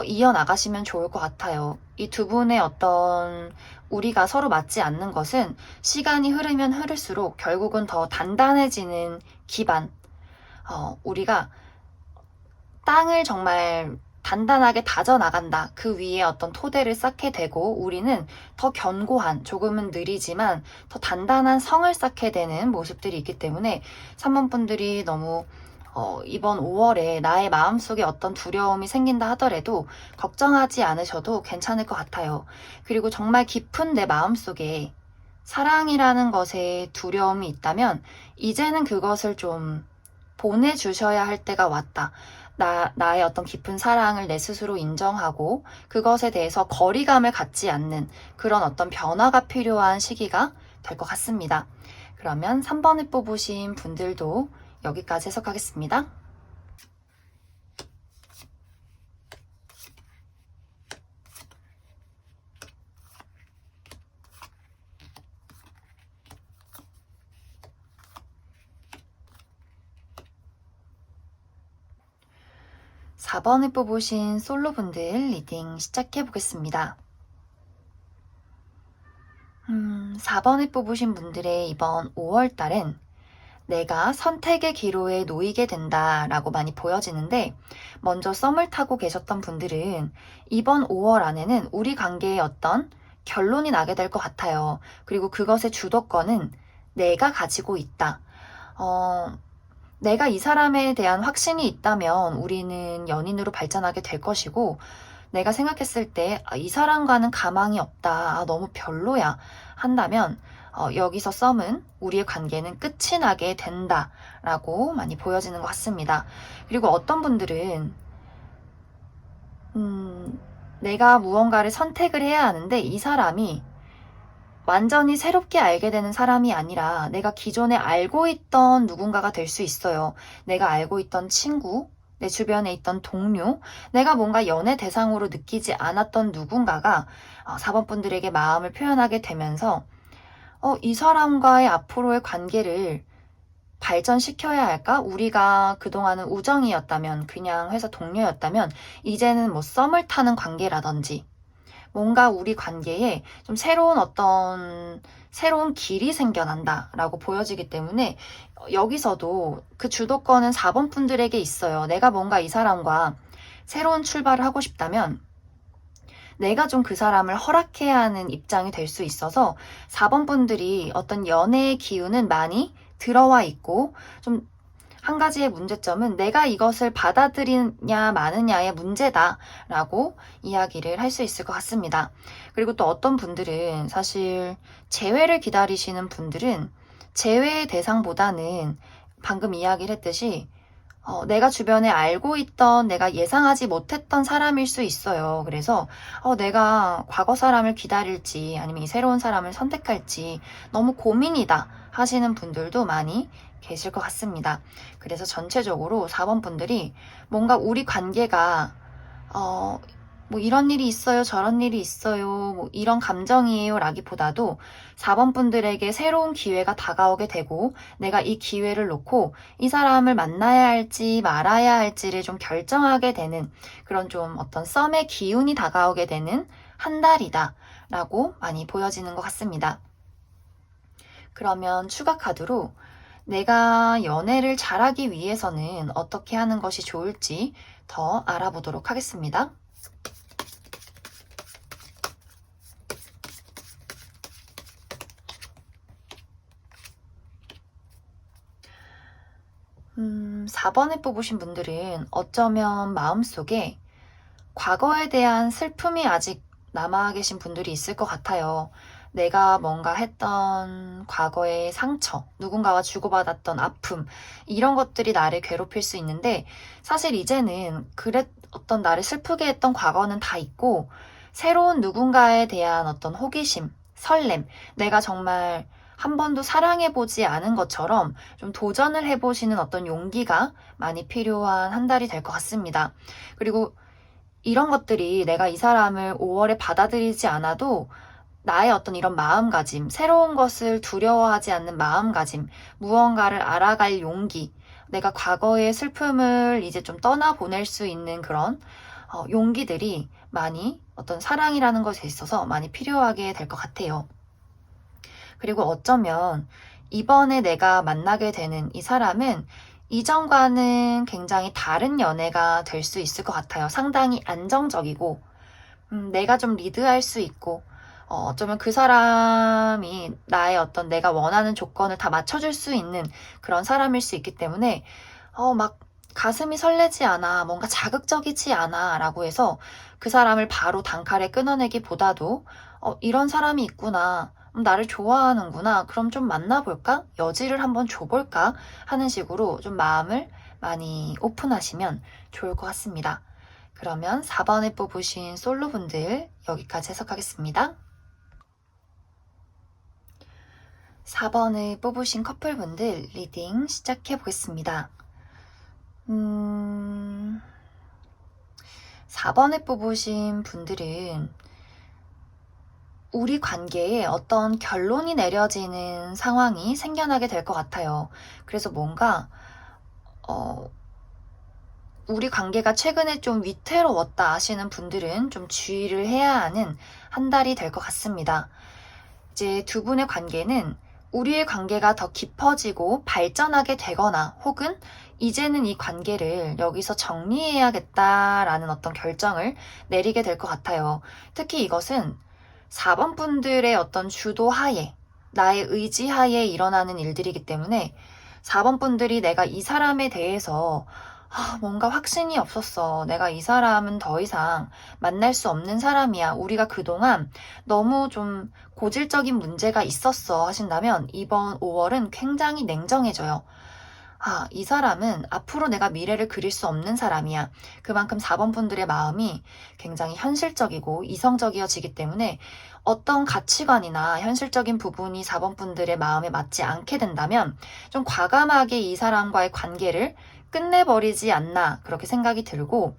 이어나가시면 좋을 것 같아요. 이 두 분의 어떤 우리가 서로 맞지 않는 것은 시간이 흐르면 흐를수록 결국은 더 단단해지는 기반, 우리가 땅을 정말 단단하게 다져나간다. 그 위에 어떤 토대를 쌓게 되고 우리는 더 견고한, 조금은 느리지만 더 단단한 성을 쌓게 되는 모습들이 있기 때문에 3번 분들이 너무 이번 5월에 나의 마음속에 어떤 두려움이 생긴다 하더라도 걱정하지 않으셔도 괜찮을 것 같아요. 그리고 정말 깊은 내 마음속에 사랑이라는 것에 두려움이 있다면 이제는 그것을 좀 보내주셔야 할 때가 왔다. 나의 어떤 깊은 사랑을 내 스스로 인정하고 그것에 대해서 거리감을 갖지 않는 그런 어떤 변화가 필요한 시기가 될 것 같습니다. 그러면 3번을 뽑으신 분들도 여기까지 해석하겠습니다. 4번을 뽑으신 솔로분들 리딩 시작해보겠습니다. 4번을 뽑으신 분들의 이번 5월달은 내가 선택의 기로에 놓이게 된다라고 많이 보여지는데 먼저 썸을 타고 계셨던 분들은 이번 5월 안에는 우리 관계에 어떤 결론이 나게 될 것 같아요. 그리고 그것의 주도권은 내가 가지고 있다. 내가 이 사람에 대한 확신이 있다면 우리는 연인으로 발전하게 될 것이고 내가 생각했을 때 이 사람과는 가망이 없다. 너무 별로야. 한다면 여기서 썸은 우리의 관계는 끝이 나게 된다라고 많이 보여지는 것 같습니다. 그리고 어떤 분들은 내가 무언가를 선택을 해야 하는데 이 사람이 완전히 새롭게 알게 되는 사람이 아니라 내가 기존에 알고 있던 누군가가 될 수 있어요. 내가 알고 있던 친구, 내 주변에 있던 동료, 내가 뭔가 연애 대상으로 느끼지 않았던 누군가가 4번 분들에게 마음을 표현하게 되면서 이 사람과의 앞으로의 관계를 발전시켜야 할까? 우리가 그동안은 우정이었다면, 그냥 회사 동료였다면, 이제는 뭐 썸을 타는 관계라든지, 뭔가 우리 관계에 좀 새로운 길이 생겨난다라고 보여지기 때문에 여기서도 그 주도권은 4번 분들에게 있어요. 내가 뭔가 이 사람과 새로운 출발을 하고 싶다면 내가 좀 그 사람을 허락해야 하는 입장이 될 수 있어서 4번 분들이 어떤 연애의 기운은 많이 들어와 있고, 좀 한 가지의 문제점은 내가 이것을 받아들이냐 마느냐의 문제다라고 이야기를 할 수 있을 것 같습니다. 그리고 또 어떤 분들은 사실 재회를 기다리시는 분들은 재회의 대상보다는 방금 이야기를 했듯이 내가 주변에 알고 있던, 내가 예상하지 못했던 사람일 수 있어요. 그래서 내가 과거 사람을 기다릴지 아니면 이 새로운 사람을 선택할지 너무 고민이다 하시는 분들도 많이 계실 것 같습니다. 그래서 전체적으로 4번 분들이 뭔가 우리 관계가 뭐 이런 일이 있어요, 저런 일이 있어요, 뭐 이런 감정이에요 라기보다도 4번 분들에게 새로운 기회가 다가오게 되고 내가 이 기회를 놓고 이 사람을 만나야 할지 말아야 할지를 좀 결정하게 되는 그런 좀 어떤 썸의 기운이 다가오게 되는 한 달이다 라고 많이 보여지는 것 같습니다. 그러면 추가 카드로 내가 연애를 잘하기 위해서는 어떻게 하는 것이 좋을지 더 알아보도록 하겠습니다. 4번을 뽑으신 분들은 어쩌면 마음속에 과거에 대한 슬픔이 아직 남아 계신 분들이 있을 것 같아요. 내가 뭔가 했던 과거의 상처, 누군가와 주고받았던 아픔, 이런 것들이 나를 괴롭힐 수 있는데, 사실 이제는 어떤 나를 슬프게 했던 과거는 다 있고, 새로운 누군가에 대한 어떤 호기심, 설렘, 내가 정말 한 번도 사랑해보지 않은 것처럼 좀 도전을 해보시는 어떤 용기가 많이 필요한 한 달이 될 것 같습니다. 그리고 이런 것들이 내가 이 사람을 5월에 받아들이지 않아도 나의 어떤 이런 마음가짐, 새로운 것을 두려워하지 않는 마음가짐, 무언가를 알아갈 용기, 내가 과거의 슬픔을 이제 좀 떠나보낼 수 있는 그런 용기들이 많이 어떤 사랑이라는 것에 있어서 많이 필요하게 될 것 같아요. 그리고 어쩌면 이번에 내가 만나게 되는 이 사람은 이전과는 굉장히 다른 연애가 될 수 있을 것 같아요. 상당히 안정적이고, 내가 좀 리드할 수 있고, 어쩌면 그 사람이 나의 어떤 내가 원하는 조건을 다 맞춰줄 수 있는 그런 사람일 수 있기 때문에, 막 가슴이 설레지 않아, 뭔가 자극적이지 않아 라고 해서 그 사람을 바로 단칼에 끊어내기보다도, 이런 사람이 있구나. 나를 좋아하는구나. 그럼 좀 만나볼까? 여지를 한번 줘볼까? 하는 식으로 좀 마음을 많이 오픈하시면 좋을 것 같습니다. 그러면 4번에 뽑으신 솔로분들 여기까지 해석하겠습니다. 4번을 뽑으신 커플분들 리딩 시작해 보겠습니다. 4번을 뽑으신 분들은 우리 관계에 어떤 결론이 내려지는 상황이 생겨나게 될 것 같아요. 그래서 뭔가 우리 관계가 최근에 좀 위태로웠다 하시는 분들은 좀 주의를 해야 하는 한 달이 될 것 같습니다. 이제 두 분의 관계는 우리의 관계가 더 깊어지고 발전하게 되거나 혹은 이제는 이 관계를 여기서 정리해야겠다라는 어떤 결정을 내리게 될 것 같아요. 특히 이것은 4번 분들의 어떤 주도하에, 나의 의지하에 일어나는 일들이기 때문에 4번 분들이 내가 이 사람에 대해서 뭔가 확신이 없었어. 내가 이 사람은 더 이상 만날 수 없는 사람이야. 우리가 그동안 너무 좀 고질적인 문제가 있었어 하신다면 이번 5월은 굉장히 냉정해져요. 이 사람은 앞으로 내가 미래를 그릴 수 없는 사람이야. 그만큼 4번 분들의 마음이 굉장히 현실적이고 이성적이어지기 때문에 어떤 가치관이나 현실적인 부분이 4번 분들의 마음에 맞지 않게 된다면 좀 과감하게 이 사람과의 관계를 끝내버리지 않나 그렇게 생각이 들고,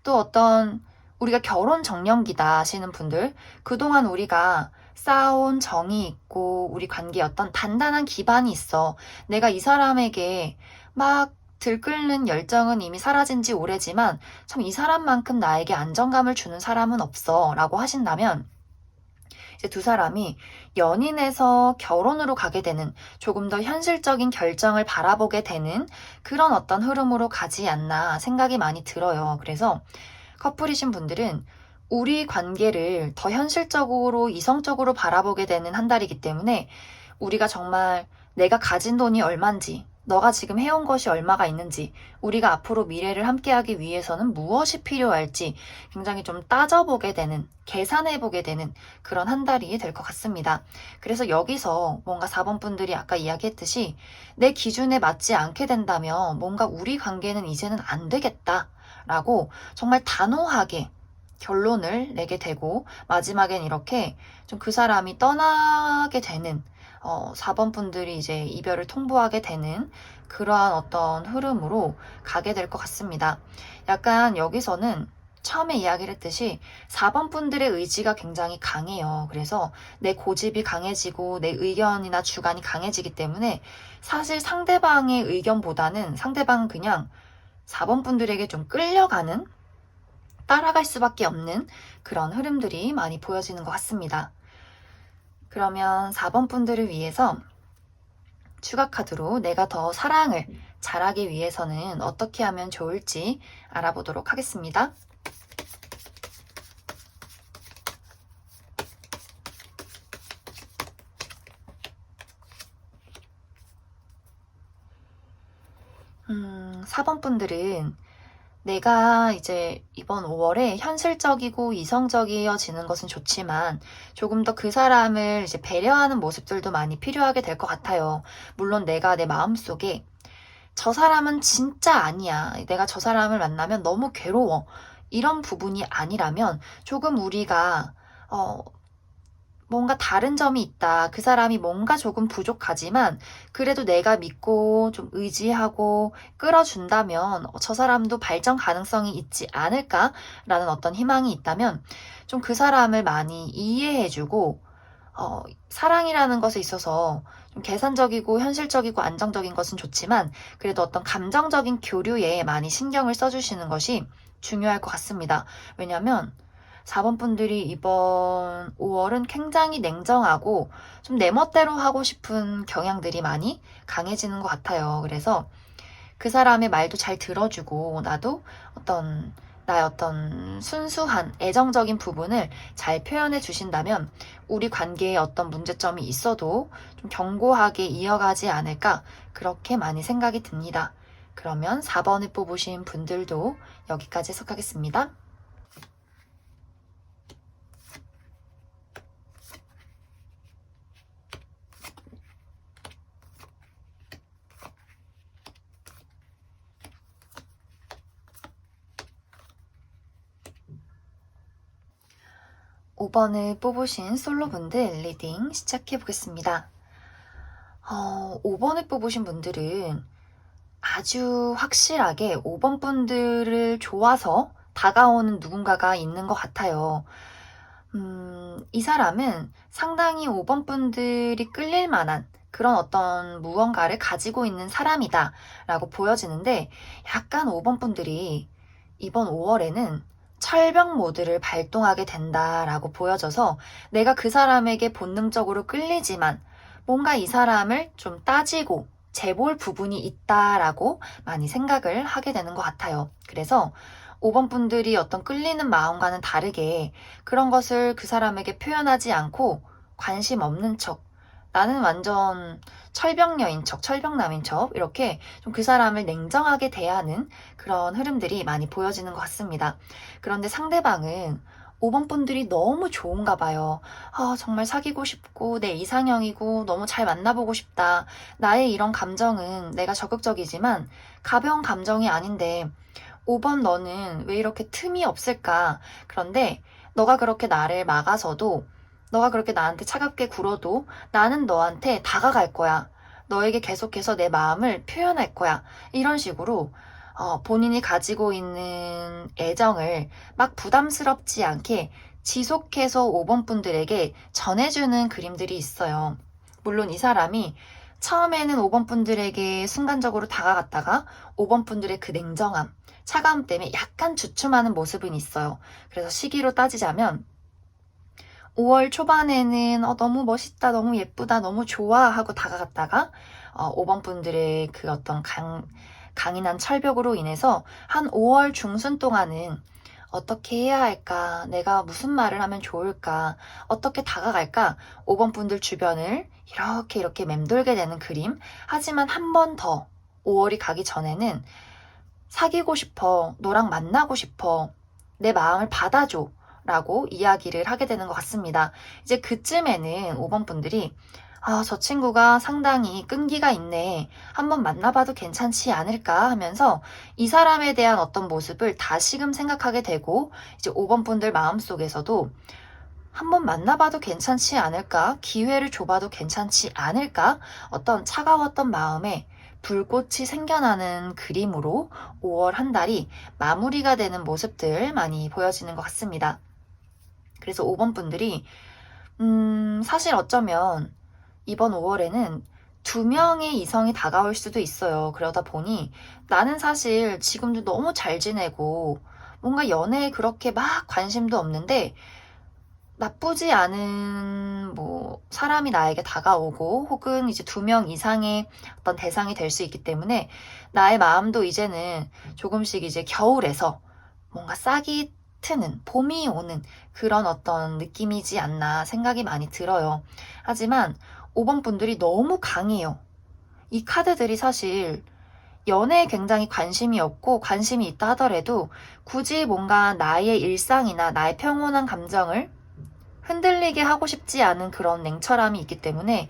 또 어떤 우리가 결혼 정년기다 하시는 분들, 그동안 우리가 쌓아온 정이 있고 우리 관계에 어떤 단단한 기반이 있어. 내가 이 사람에게 막 들끓는 열정은 이미 사라진 지 오래지만 참 이 사람만큼 나에게 안정감을 주는 사람은 없어 라고 하신다면 이제 두 사람이 연인에서 결혼으로 가게 되는 조금 더 현실적인 결정을 바라보게 되는 그런 어떤 흐름으로 가지 않나 생각이 많이 들어요. 그래서 커플이신 분들은 우리 관계를 더 현실적으로 이성적으로 바라보게 되는 한 달이기 때문에 우리가 정말 내가 가진 돈이 얼만지, 너가 지금 해온 것이 얼마가 있는지, 우리가 앞으로 미래를 함께하기 위해서는 무엇이 필요할지 굉장히 좀 따져보게 되는, 계산해보게 되는 그런 한 달이 될 것 같습니다. 그래서 여기서 뭔가 4번 분들이 아까 이야기했듯이 내 기준에 맞지 않게 된다면 뭔가 우리 관계는 이제는 안 되겠다 라고 정말 단호하게 결론을 내게 되고 마지막엔 이렇게 좀 그 사람이 떠나게 되는 4번 분들이 이제 이별을 통보하게 되는 그러한 어떤 흐름으로 가게 될 것 같습니다. 약간 여기서는 처음에 이야기를 했듯이 4번 분들의 의지가 굉장히 강해요. 그래서 내 고집이 강해지고 내 의견이나 주관이 강해지기 때문에 사실 상대방의 의견보다는 상대방은 그냥 4번 분들에게 좀 끌려가는 따라갈 수밖에 없는 그런 흐름들이 많이 보여지는 것 같습니다. 그러면 4번 분들을 위해서 추가 카드로 내가 더 사랑을 잘하기 위해서는 어떻게 하면 좋을지 알아보도록 하겠습니다. 음, 4번 분들은 내가 이제 이번 5월에 현실적이고 이성적이어지는 것은 좋지만 조금 더 그 사람을 이제 배려하는 모습들도 많이 필요하게 될 것 같아요. 물론 내가 내 마음속에 저 사람은 진짜 아니야. 내가 저 사람을 만나면 너무 괴로워. 이런 부분이 아니라면 조금 우리가 뭔가 다른 점이 있다. 그 사람이 뭔가 조금 부족하지만 그래도 내가 믿고 좀 의지하고 끌어준다면 저 사람도 발전 가능성이 있지 않을까라는 어떤 희망이 있다면 좀 그 사람을 많이 이해해주고 사랑이라는 것에 있어서 좀 계산적이고 현실적이고 안정적인 것은 좋지만 그래도 어떤 감정적인 교류에 많이 신경을 써주시는 것이 중요할 것 같습니다. 왜냐하면 4번 분들이 이번 5월은 굉장히 냉정하고 좀 내 멋대로 하고 싶은 경향들이 많이 강해지는 것 같아요. 그래서 그 사람의 말도 잘 들어주고 나도 나의 어떤 순수한 애정적인 부분을 잘 표현해 주신다면 우리 관계에 어떤 문제점이 있어도 좀 견고하게 이어가지 않을까 그렇게 많이 생각이 듭니다. 그러면 4번을 뽑으신 분들도 여기까지 해석하겠습니다. 5번을 뽑으신 솔로분들 리딩 시작해 보겠습니다. 5번을 뽑으신 분들은 아주 확실하게 5번 분들을 좋아서 다가오는 누군가가 있는 것 같아요. 이 사람은 상당히 5번 분들이 끌릴 만한 그런 어떤 무언가를 가지고 있는 사람이다 라고 보여지는데 약간 5번 분들이 이번 5월에는 철벽 모드를 발동하게 된다라고 보여져서 내가 그 사람에게 본능적으로 끌리지만 뭔가 이 사람을 좀 따지고 재볼 부분이 있다라고 많이 생각을 하게 되는 것 같아요. 그래서 5번 분들이 어떤 끌리는 마음과는 다르게 그런 것을 그 사람에게 표현하지 않고 관심 없는 척 나는 완전 철벽녀인 척, 철벽남인 척 이렇게 좀 그 사람을 냉정하게 대하는 그런 흐름들이 많이 보여지는 것 같습니다. 그런데 상대방은 5번 분들이 너무 좋은가 봐요. 정말 사귀고 싶고 내 이상형이고 너무 잘 만나보고 싶다. 나의 이런 감정은 내가 적극적이지만 가벼운 감정이 아닌데 5번 너는 왜 이렇게 틈이 없을까? 그런데 너가 그렇게 나를 막아서도 너가 그렇게 나한테 차갑게 굴어도 나는 너한테 다가갈 거야. 너에게 계속해서 내 마음을 표현할 거야. 이런 식으로 본인이 가지고 있는 애정을 막 부담스럽지 않게 지속해서 5번 분들에게 전해주는 그림들이 있어요. 물론 이 사람이 처음에는 5번 분들에게 순간적으로 다가갔다가 5번 분들의 그 냉정함, 차가움 때문에 약간 주춤하는 모습은 있어요. 그래서 시기로 따지자면 5월 초반에는 너무 멋있다, 너무 예쁘다, 너무 좋아 하고 다가갔다가 5번 분들의 그 어떤 강인한 철벽으로 인해서 한 5월 중순 동안은 어떻게 해야 할까? 내가 무슨 말을 하면 좋을까? 어떻게 다가갈까? 5번 분들 주변을 이렇게 맴돌게 되는 그림. 하지만 한 번 더 5월이 가기 전에는 사귀고 싶어. 너랑 만나고 싶어. 내 마음을 받아줘. 라고 이야기를 하게 되는 것 같습니다. 이제 그쯤에는 5번 분들이 저 친구가 상당히 끈기가 있네. 한번 만나봐도 괜찮지 않을까 하면서 이 사람에 대한 어떤 모습을 다시금 생각하게 되고 이제 5번 분들 마음속에서도 한번 만나봐도 괜찮지 않을까? 기회를 줘봐도 괜찮지 않을까? 어떤 차가웠던 마음에 불꽃이 생겨나는 그림으로 5월 한 달이 마무리가 되는 모습들 많이 보여지는 것 같습니다. 그래서 5번 분들이 사실 어쩌면 이번 5월에는 2명의 이성이 다가올 수도 있어요. 그러다 보니 나는 사실 지금도 너무 잘 지내고 뭔가 연애에 그렇게 막 관심도 없는데 나쁘지 않은 사람이 나에게 다가오고 혹은 이제 2명 이상의 어떤 대상이 될 수 있기 때문에 나의 마음도 이제는 조금씩 이제 겨울에서 뭔가 싹이 트는 봄이 오는 그런 어떤 느낌이지 않나 생각이 많이 들어요. 하지만 5번 분들이 너무 강해요. 이 카드들이 사실 연애에 굉장히 관심이 없고 관심이 있다 하더라도 굳이 뭔가 나의 일상이나 나의 평온한 감정을 흔들리게 하고 싶지 않은 그런 냉철함이 있기 때문에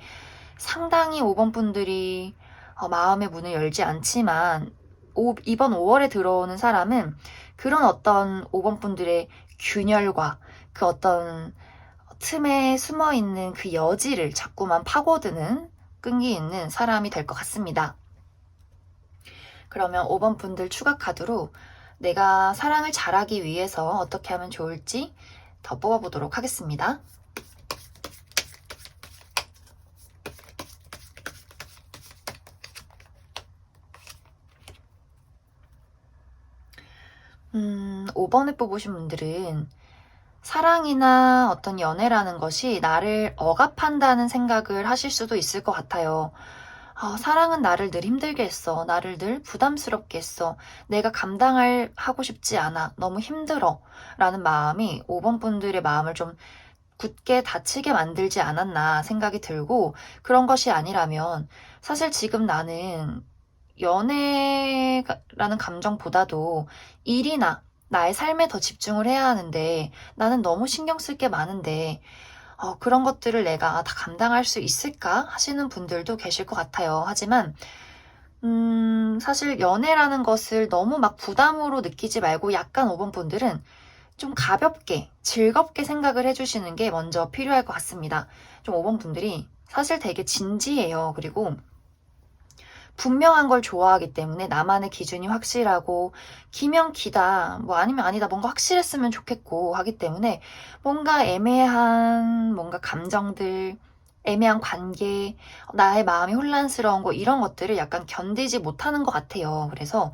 상당히 5번 분들이 마음의 문을 열지 않지만 이번 5월에 들어오는 사람은 그런 어떤 5번 분들의 균열과 그 어떤 틈에 숨어있는 그 여지를 자꾸만 파고드는 끈기 있는 사람이 될 것 같습니다. 그러면 5번 분들 추가 카드로 내가 사랑을 잘하기 위해서 어떻게 하면 좋을지 더 뽑아보도록 하겠습니다. 음, 5번을 뽑으신 분들은 사랑이나 어떤 연애라는 것이 나를 억압한다는 생각을 하실 수도 있을 것 같아요. 사랑은 나를 늘 힘들게 했어. 나를 늘 부담스럽게 했어. 내가 하고 싶지 않아. 너무 힘들어. 라는 마음이 5번 분들의 마음을 좀 굳게 다치게 만들지 않았나 생각이 들고 그런 것이 아니라면 사실 지금 나는 연애라는 감정보다도 일이나 나의 삶에 더 집중을 해야 하는데 나는 너무 신경 쓸 게 많은데 그런 것들을 내가 다 감당할 수 있을까 하시는 분들도 계실 것 같아요. 하지만 사실 연애라는 것을 너무 막 부담으로 느끼지 말고 약간 5번 분들은 좀 가볍게 즐겁게 생각을 해주시는 게 먼저 필요할 것 같습니다. 좀 5번 분들이 사실 되게 진지해요. 그리고 분명한 걸 좋아하기 때문에 나만의 기준이 확실하고 기면 기다 아니면 아니다 뭔가 확실했으면 좋겠고 하기 때문에 뭔가 애매한 뭔가 감정들 애매한 관계 나의 마음이 혼란스러운 거 이런 것들을 약간 견디지 못하는 것 같아요. 그래서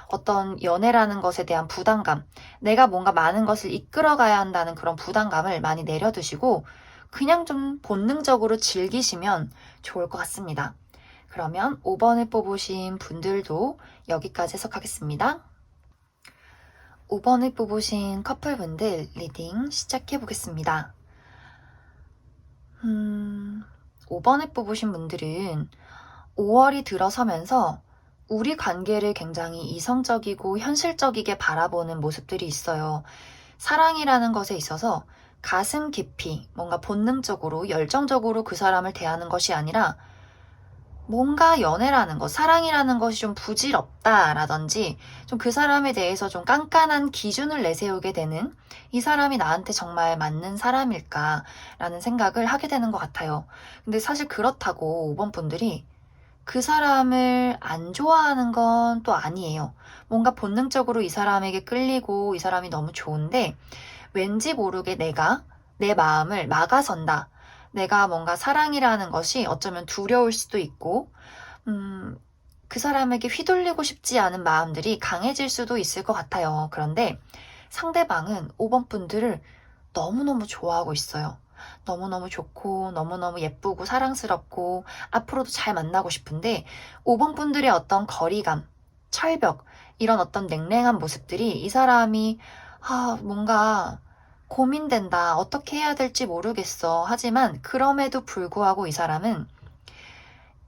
어떤 연애라는 것에 대한 부담감 내가 뭔가 많은 것을 이끌어가야 한다는 그런 부담감을 많이 내려두시고 그냥 좀 본능적으로 즐기시면 좋을 것 같습니다. 그러면 5번을 뽑으신 분들도 여기까지 해석하겠습니다. 5번을 뽑으신 커플분들 리딩 시작해 보겠습니다. 5번을 뽑으신 분들은 5월이 들어서면서 우리 관계를 굉장히 이성적이고 현실적이게 바라보는 모습들이 있어요. 사랑이라는 것에 있어서 가슴 깊이 뭔가 본능적으로 열정적으로 그 사람을 대하는 것이 아니라 뭔가 연애라는 것, 사랑이라는 것이 좀 부질없다라든지 좀 그 사람에 대해서 좀 깐깐한 기준을 내세우게 되는 이 사람이 나한테 정말 맞는 사람일까라는 생각을 하게 되는 것 같아요. 근데 사실 그렇다고 5번 분들이 그 사람을 안 좋아하는 건 또 아니에요. 뭔가 본능적으로 이 사람에게 끌리고 이 사람이 너무 좋은데 왠지 모르게 내가 내 마음을 막아선다. 내가 뭔가 사랑이라는 것이 어쩌면 두려울 수도 있고, 그 사람에게 휘둘리고 싶지 않은 마음들이 강해질 수도 있을 것 같아요. 그런데 상대방은 5번 분들을 너무너무 좋아하고 있어요. 너무너무 좋고, 너무너무 예쁘고, 사랑스럽고, 앞으로도 잘 만나고 싶은데, 5번 분들의 어떤 거리감, 철벽, 이런 어떤 냉랭한 모습들이 이 사람이, 뭔가 고민된다. 어떻게 해야 될지 모르겠어. 하지만, 그럼에도 불구하고 이 사람은,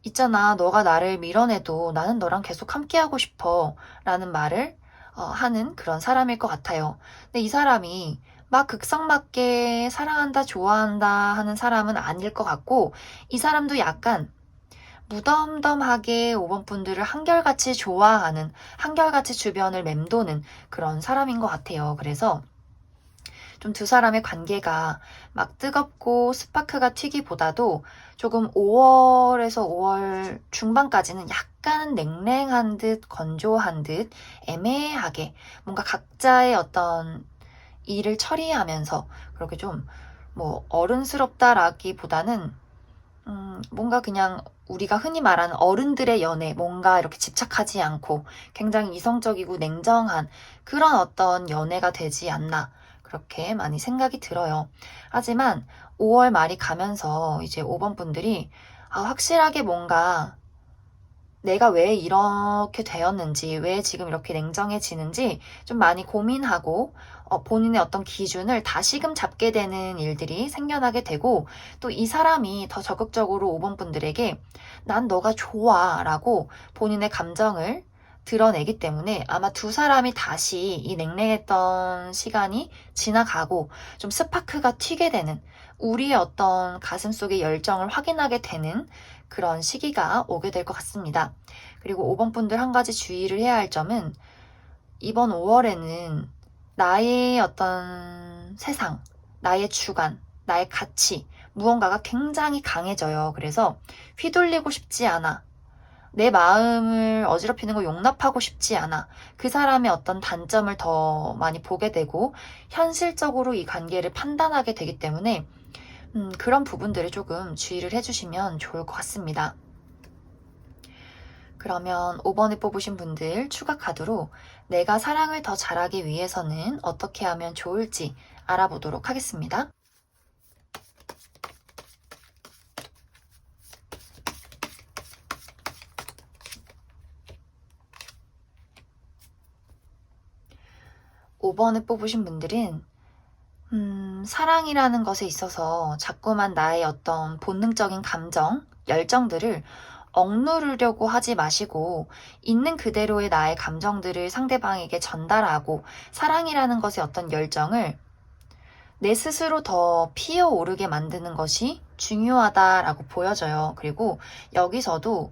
있잖아, 너가 나를 밀어내도 나는 너랑 계속 함께하고 싶어. 라는 말을 하는 그런 사람일 것 같아요. 근데 이 사람이 막 극성맞게 사랑한다, 좋아한다 하는 사람은 아닐 것 같고, 이 사람도 약간 무덤덤하게 5번 분들을 한결같이 좋아하는, 한결같이 주변을 맴도는 그런 사람인 것 같아요. 그래서 좀 두 사람의 관계가 막 뜨겁고 스파크가 튀기보다도 조금 5월에서 5월 중반까지는 약간 냉랭한 듯 건조한 듯 애매하게 뭔가 각자의 어떤 일을 처리하면서 그렇게 좀 뭐 어른스럽다라기보다는 뭔가 그냥 우리가 흔히 말하는 어른들의 연애, 뭔가 이렇게 집착하지 않고 굉장히 이성적이고 냉정한 그런 어떤 연애가 되지 않나. 그렇게 많이 생각이 들어요. 하지만 5월 말이 가면서 이제 5번 분들이 확실하게 뭔가 내가 왜 이렇게 되었는지, 왜 지금 이렇게 냉정해지는지 좀 많이 고민하고 본인의 어떤 기준을 다시금 잡게 되는 일들이 생겨나게 되고 또 이 사람이 더 적극적으로 5번 분들에게 난 너가 좋아 라고 본인의 감정을 드러내기 때문에 아마 두 사람이 다시 이 냉랭했던 시간이 지나가고 좀 스파크가 튀게 되는 우리의 어떤 가슴 속의 열정을 확인하게 되는 그런 시기가 오게 될 것 같습니다. 그리고 5번 분들 한 가지 주의를 해야 할 점은 이번 5월에는 나의 어떤 세상, 나의 주관, 나의 가치, 무언가가 굉장히 강해져요. 그래서 휘둘리고 싶지 않아. 내 마음을 어지럽히는 거 용납하고 싶지 않아. 그 사람의 어떤 단점을 더 많이 보게 되고 현실적으로 이 관계를 판단하게 되기 때문에 그런 부분들을 조금 주의를 해주시면 좋을 것 같습니다. 그러면 5번에 뽑으신 분들 추가 카드로 내가 사랑을 더 잘하기 위해서는 어떻게 하면 좋을지 알아보도록 하겠습니다. (5번을) 뽑으신 분들은 사랑이라는 것에 있어서 자꾸만 나의 어떤 본능적인 감정, 열정들을 억누르려고 하지 마시고 있는 그대로의 나의 감정들을 상대방에게 전달하고 사랑이라는 것의 어떤 열정을 내 스스로 더 피어오르게 만드는 것이 중요하다라고 보여져요. 그리고 여기서도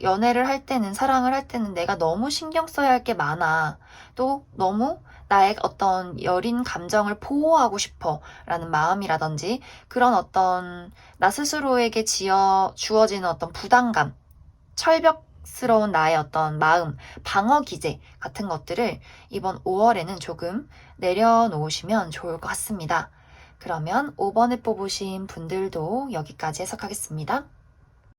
연애를 할 때는, 사랑을 할 때는 내가 너무 신경 써야 할 게 많아. 또 너무 나의 어떤 여린 감정을 보호하고 싶어 라는 마음이라든지 그런 어떤 나 스스로에게 주어지는 어떤 부담감, 철벽스러운 나의 어떤 마음, 방어 기제 같은 것들을 이번 5월에는 조금 내려놓으시면 좋을 것 같습니다. 그러면 5번을 뽑으신 분들도 여기까지 해석하겠습니다.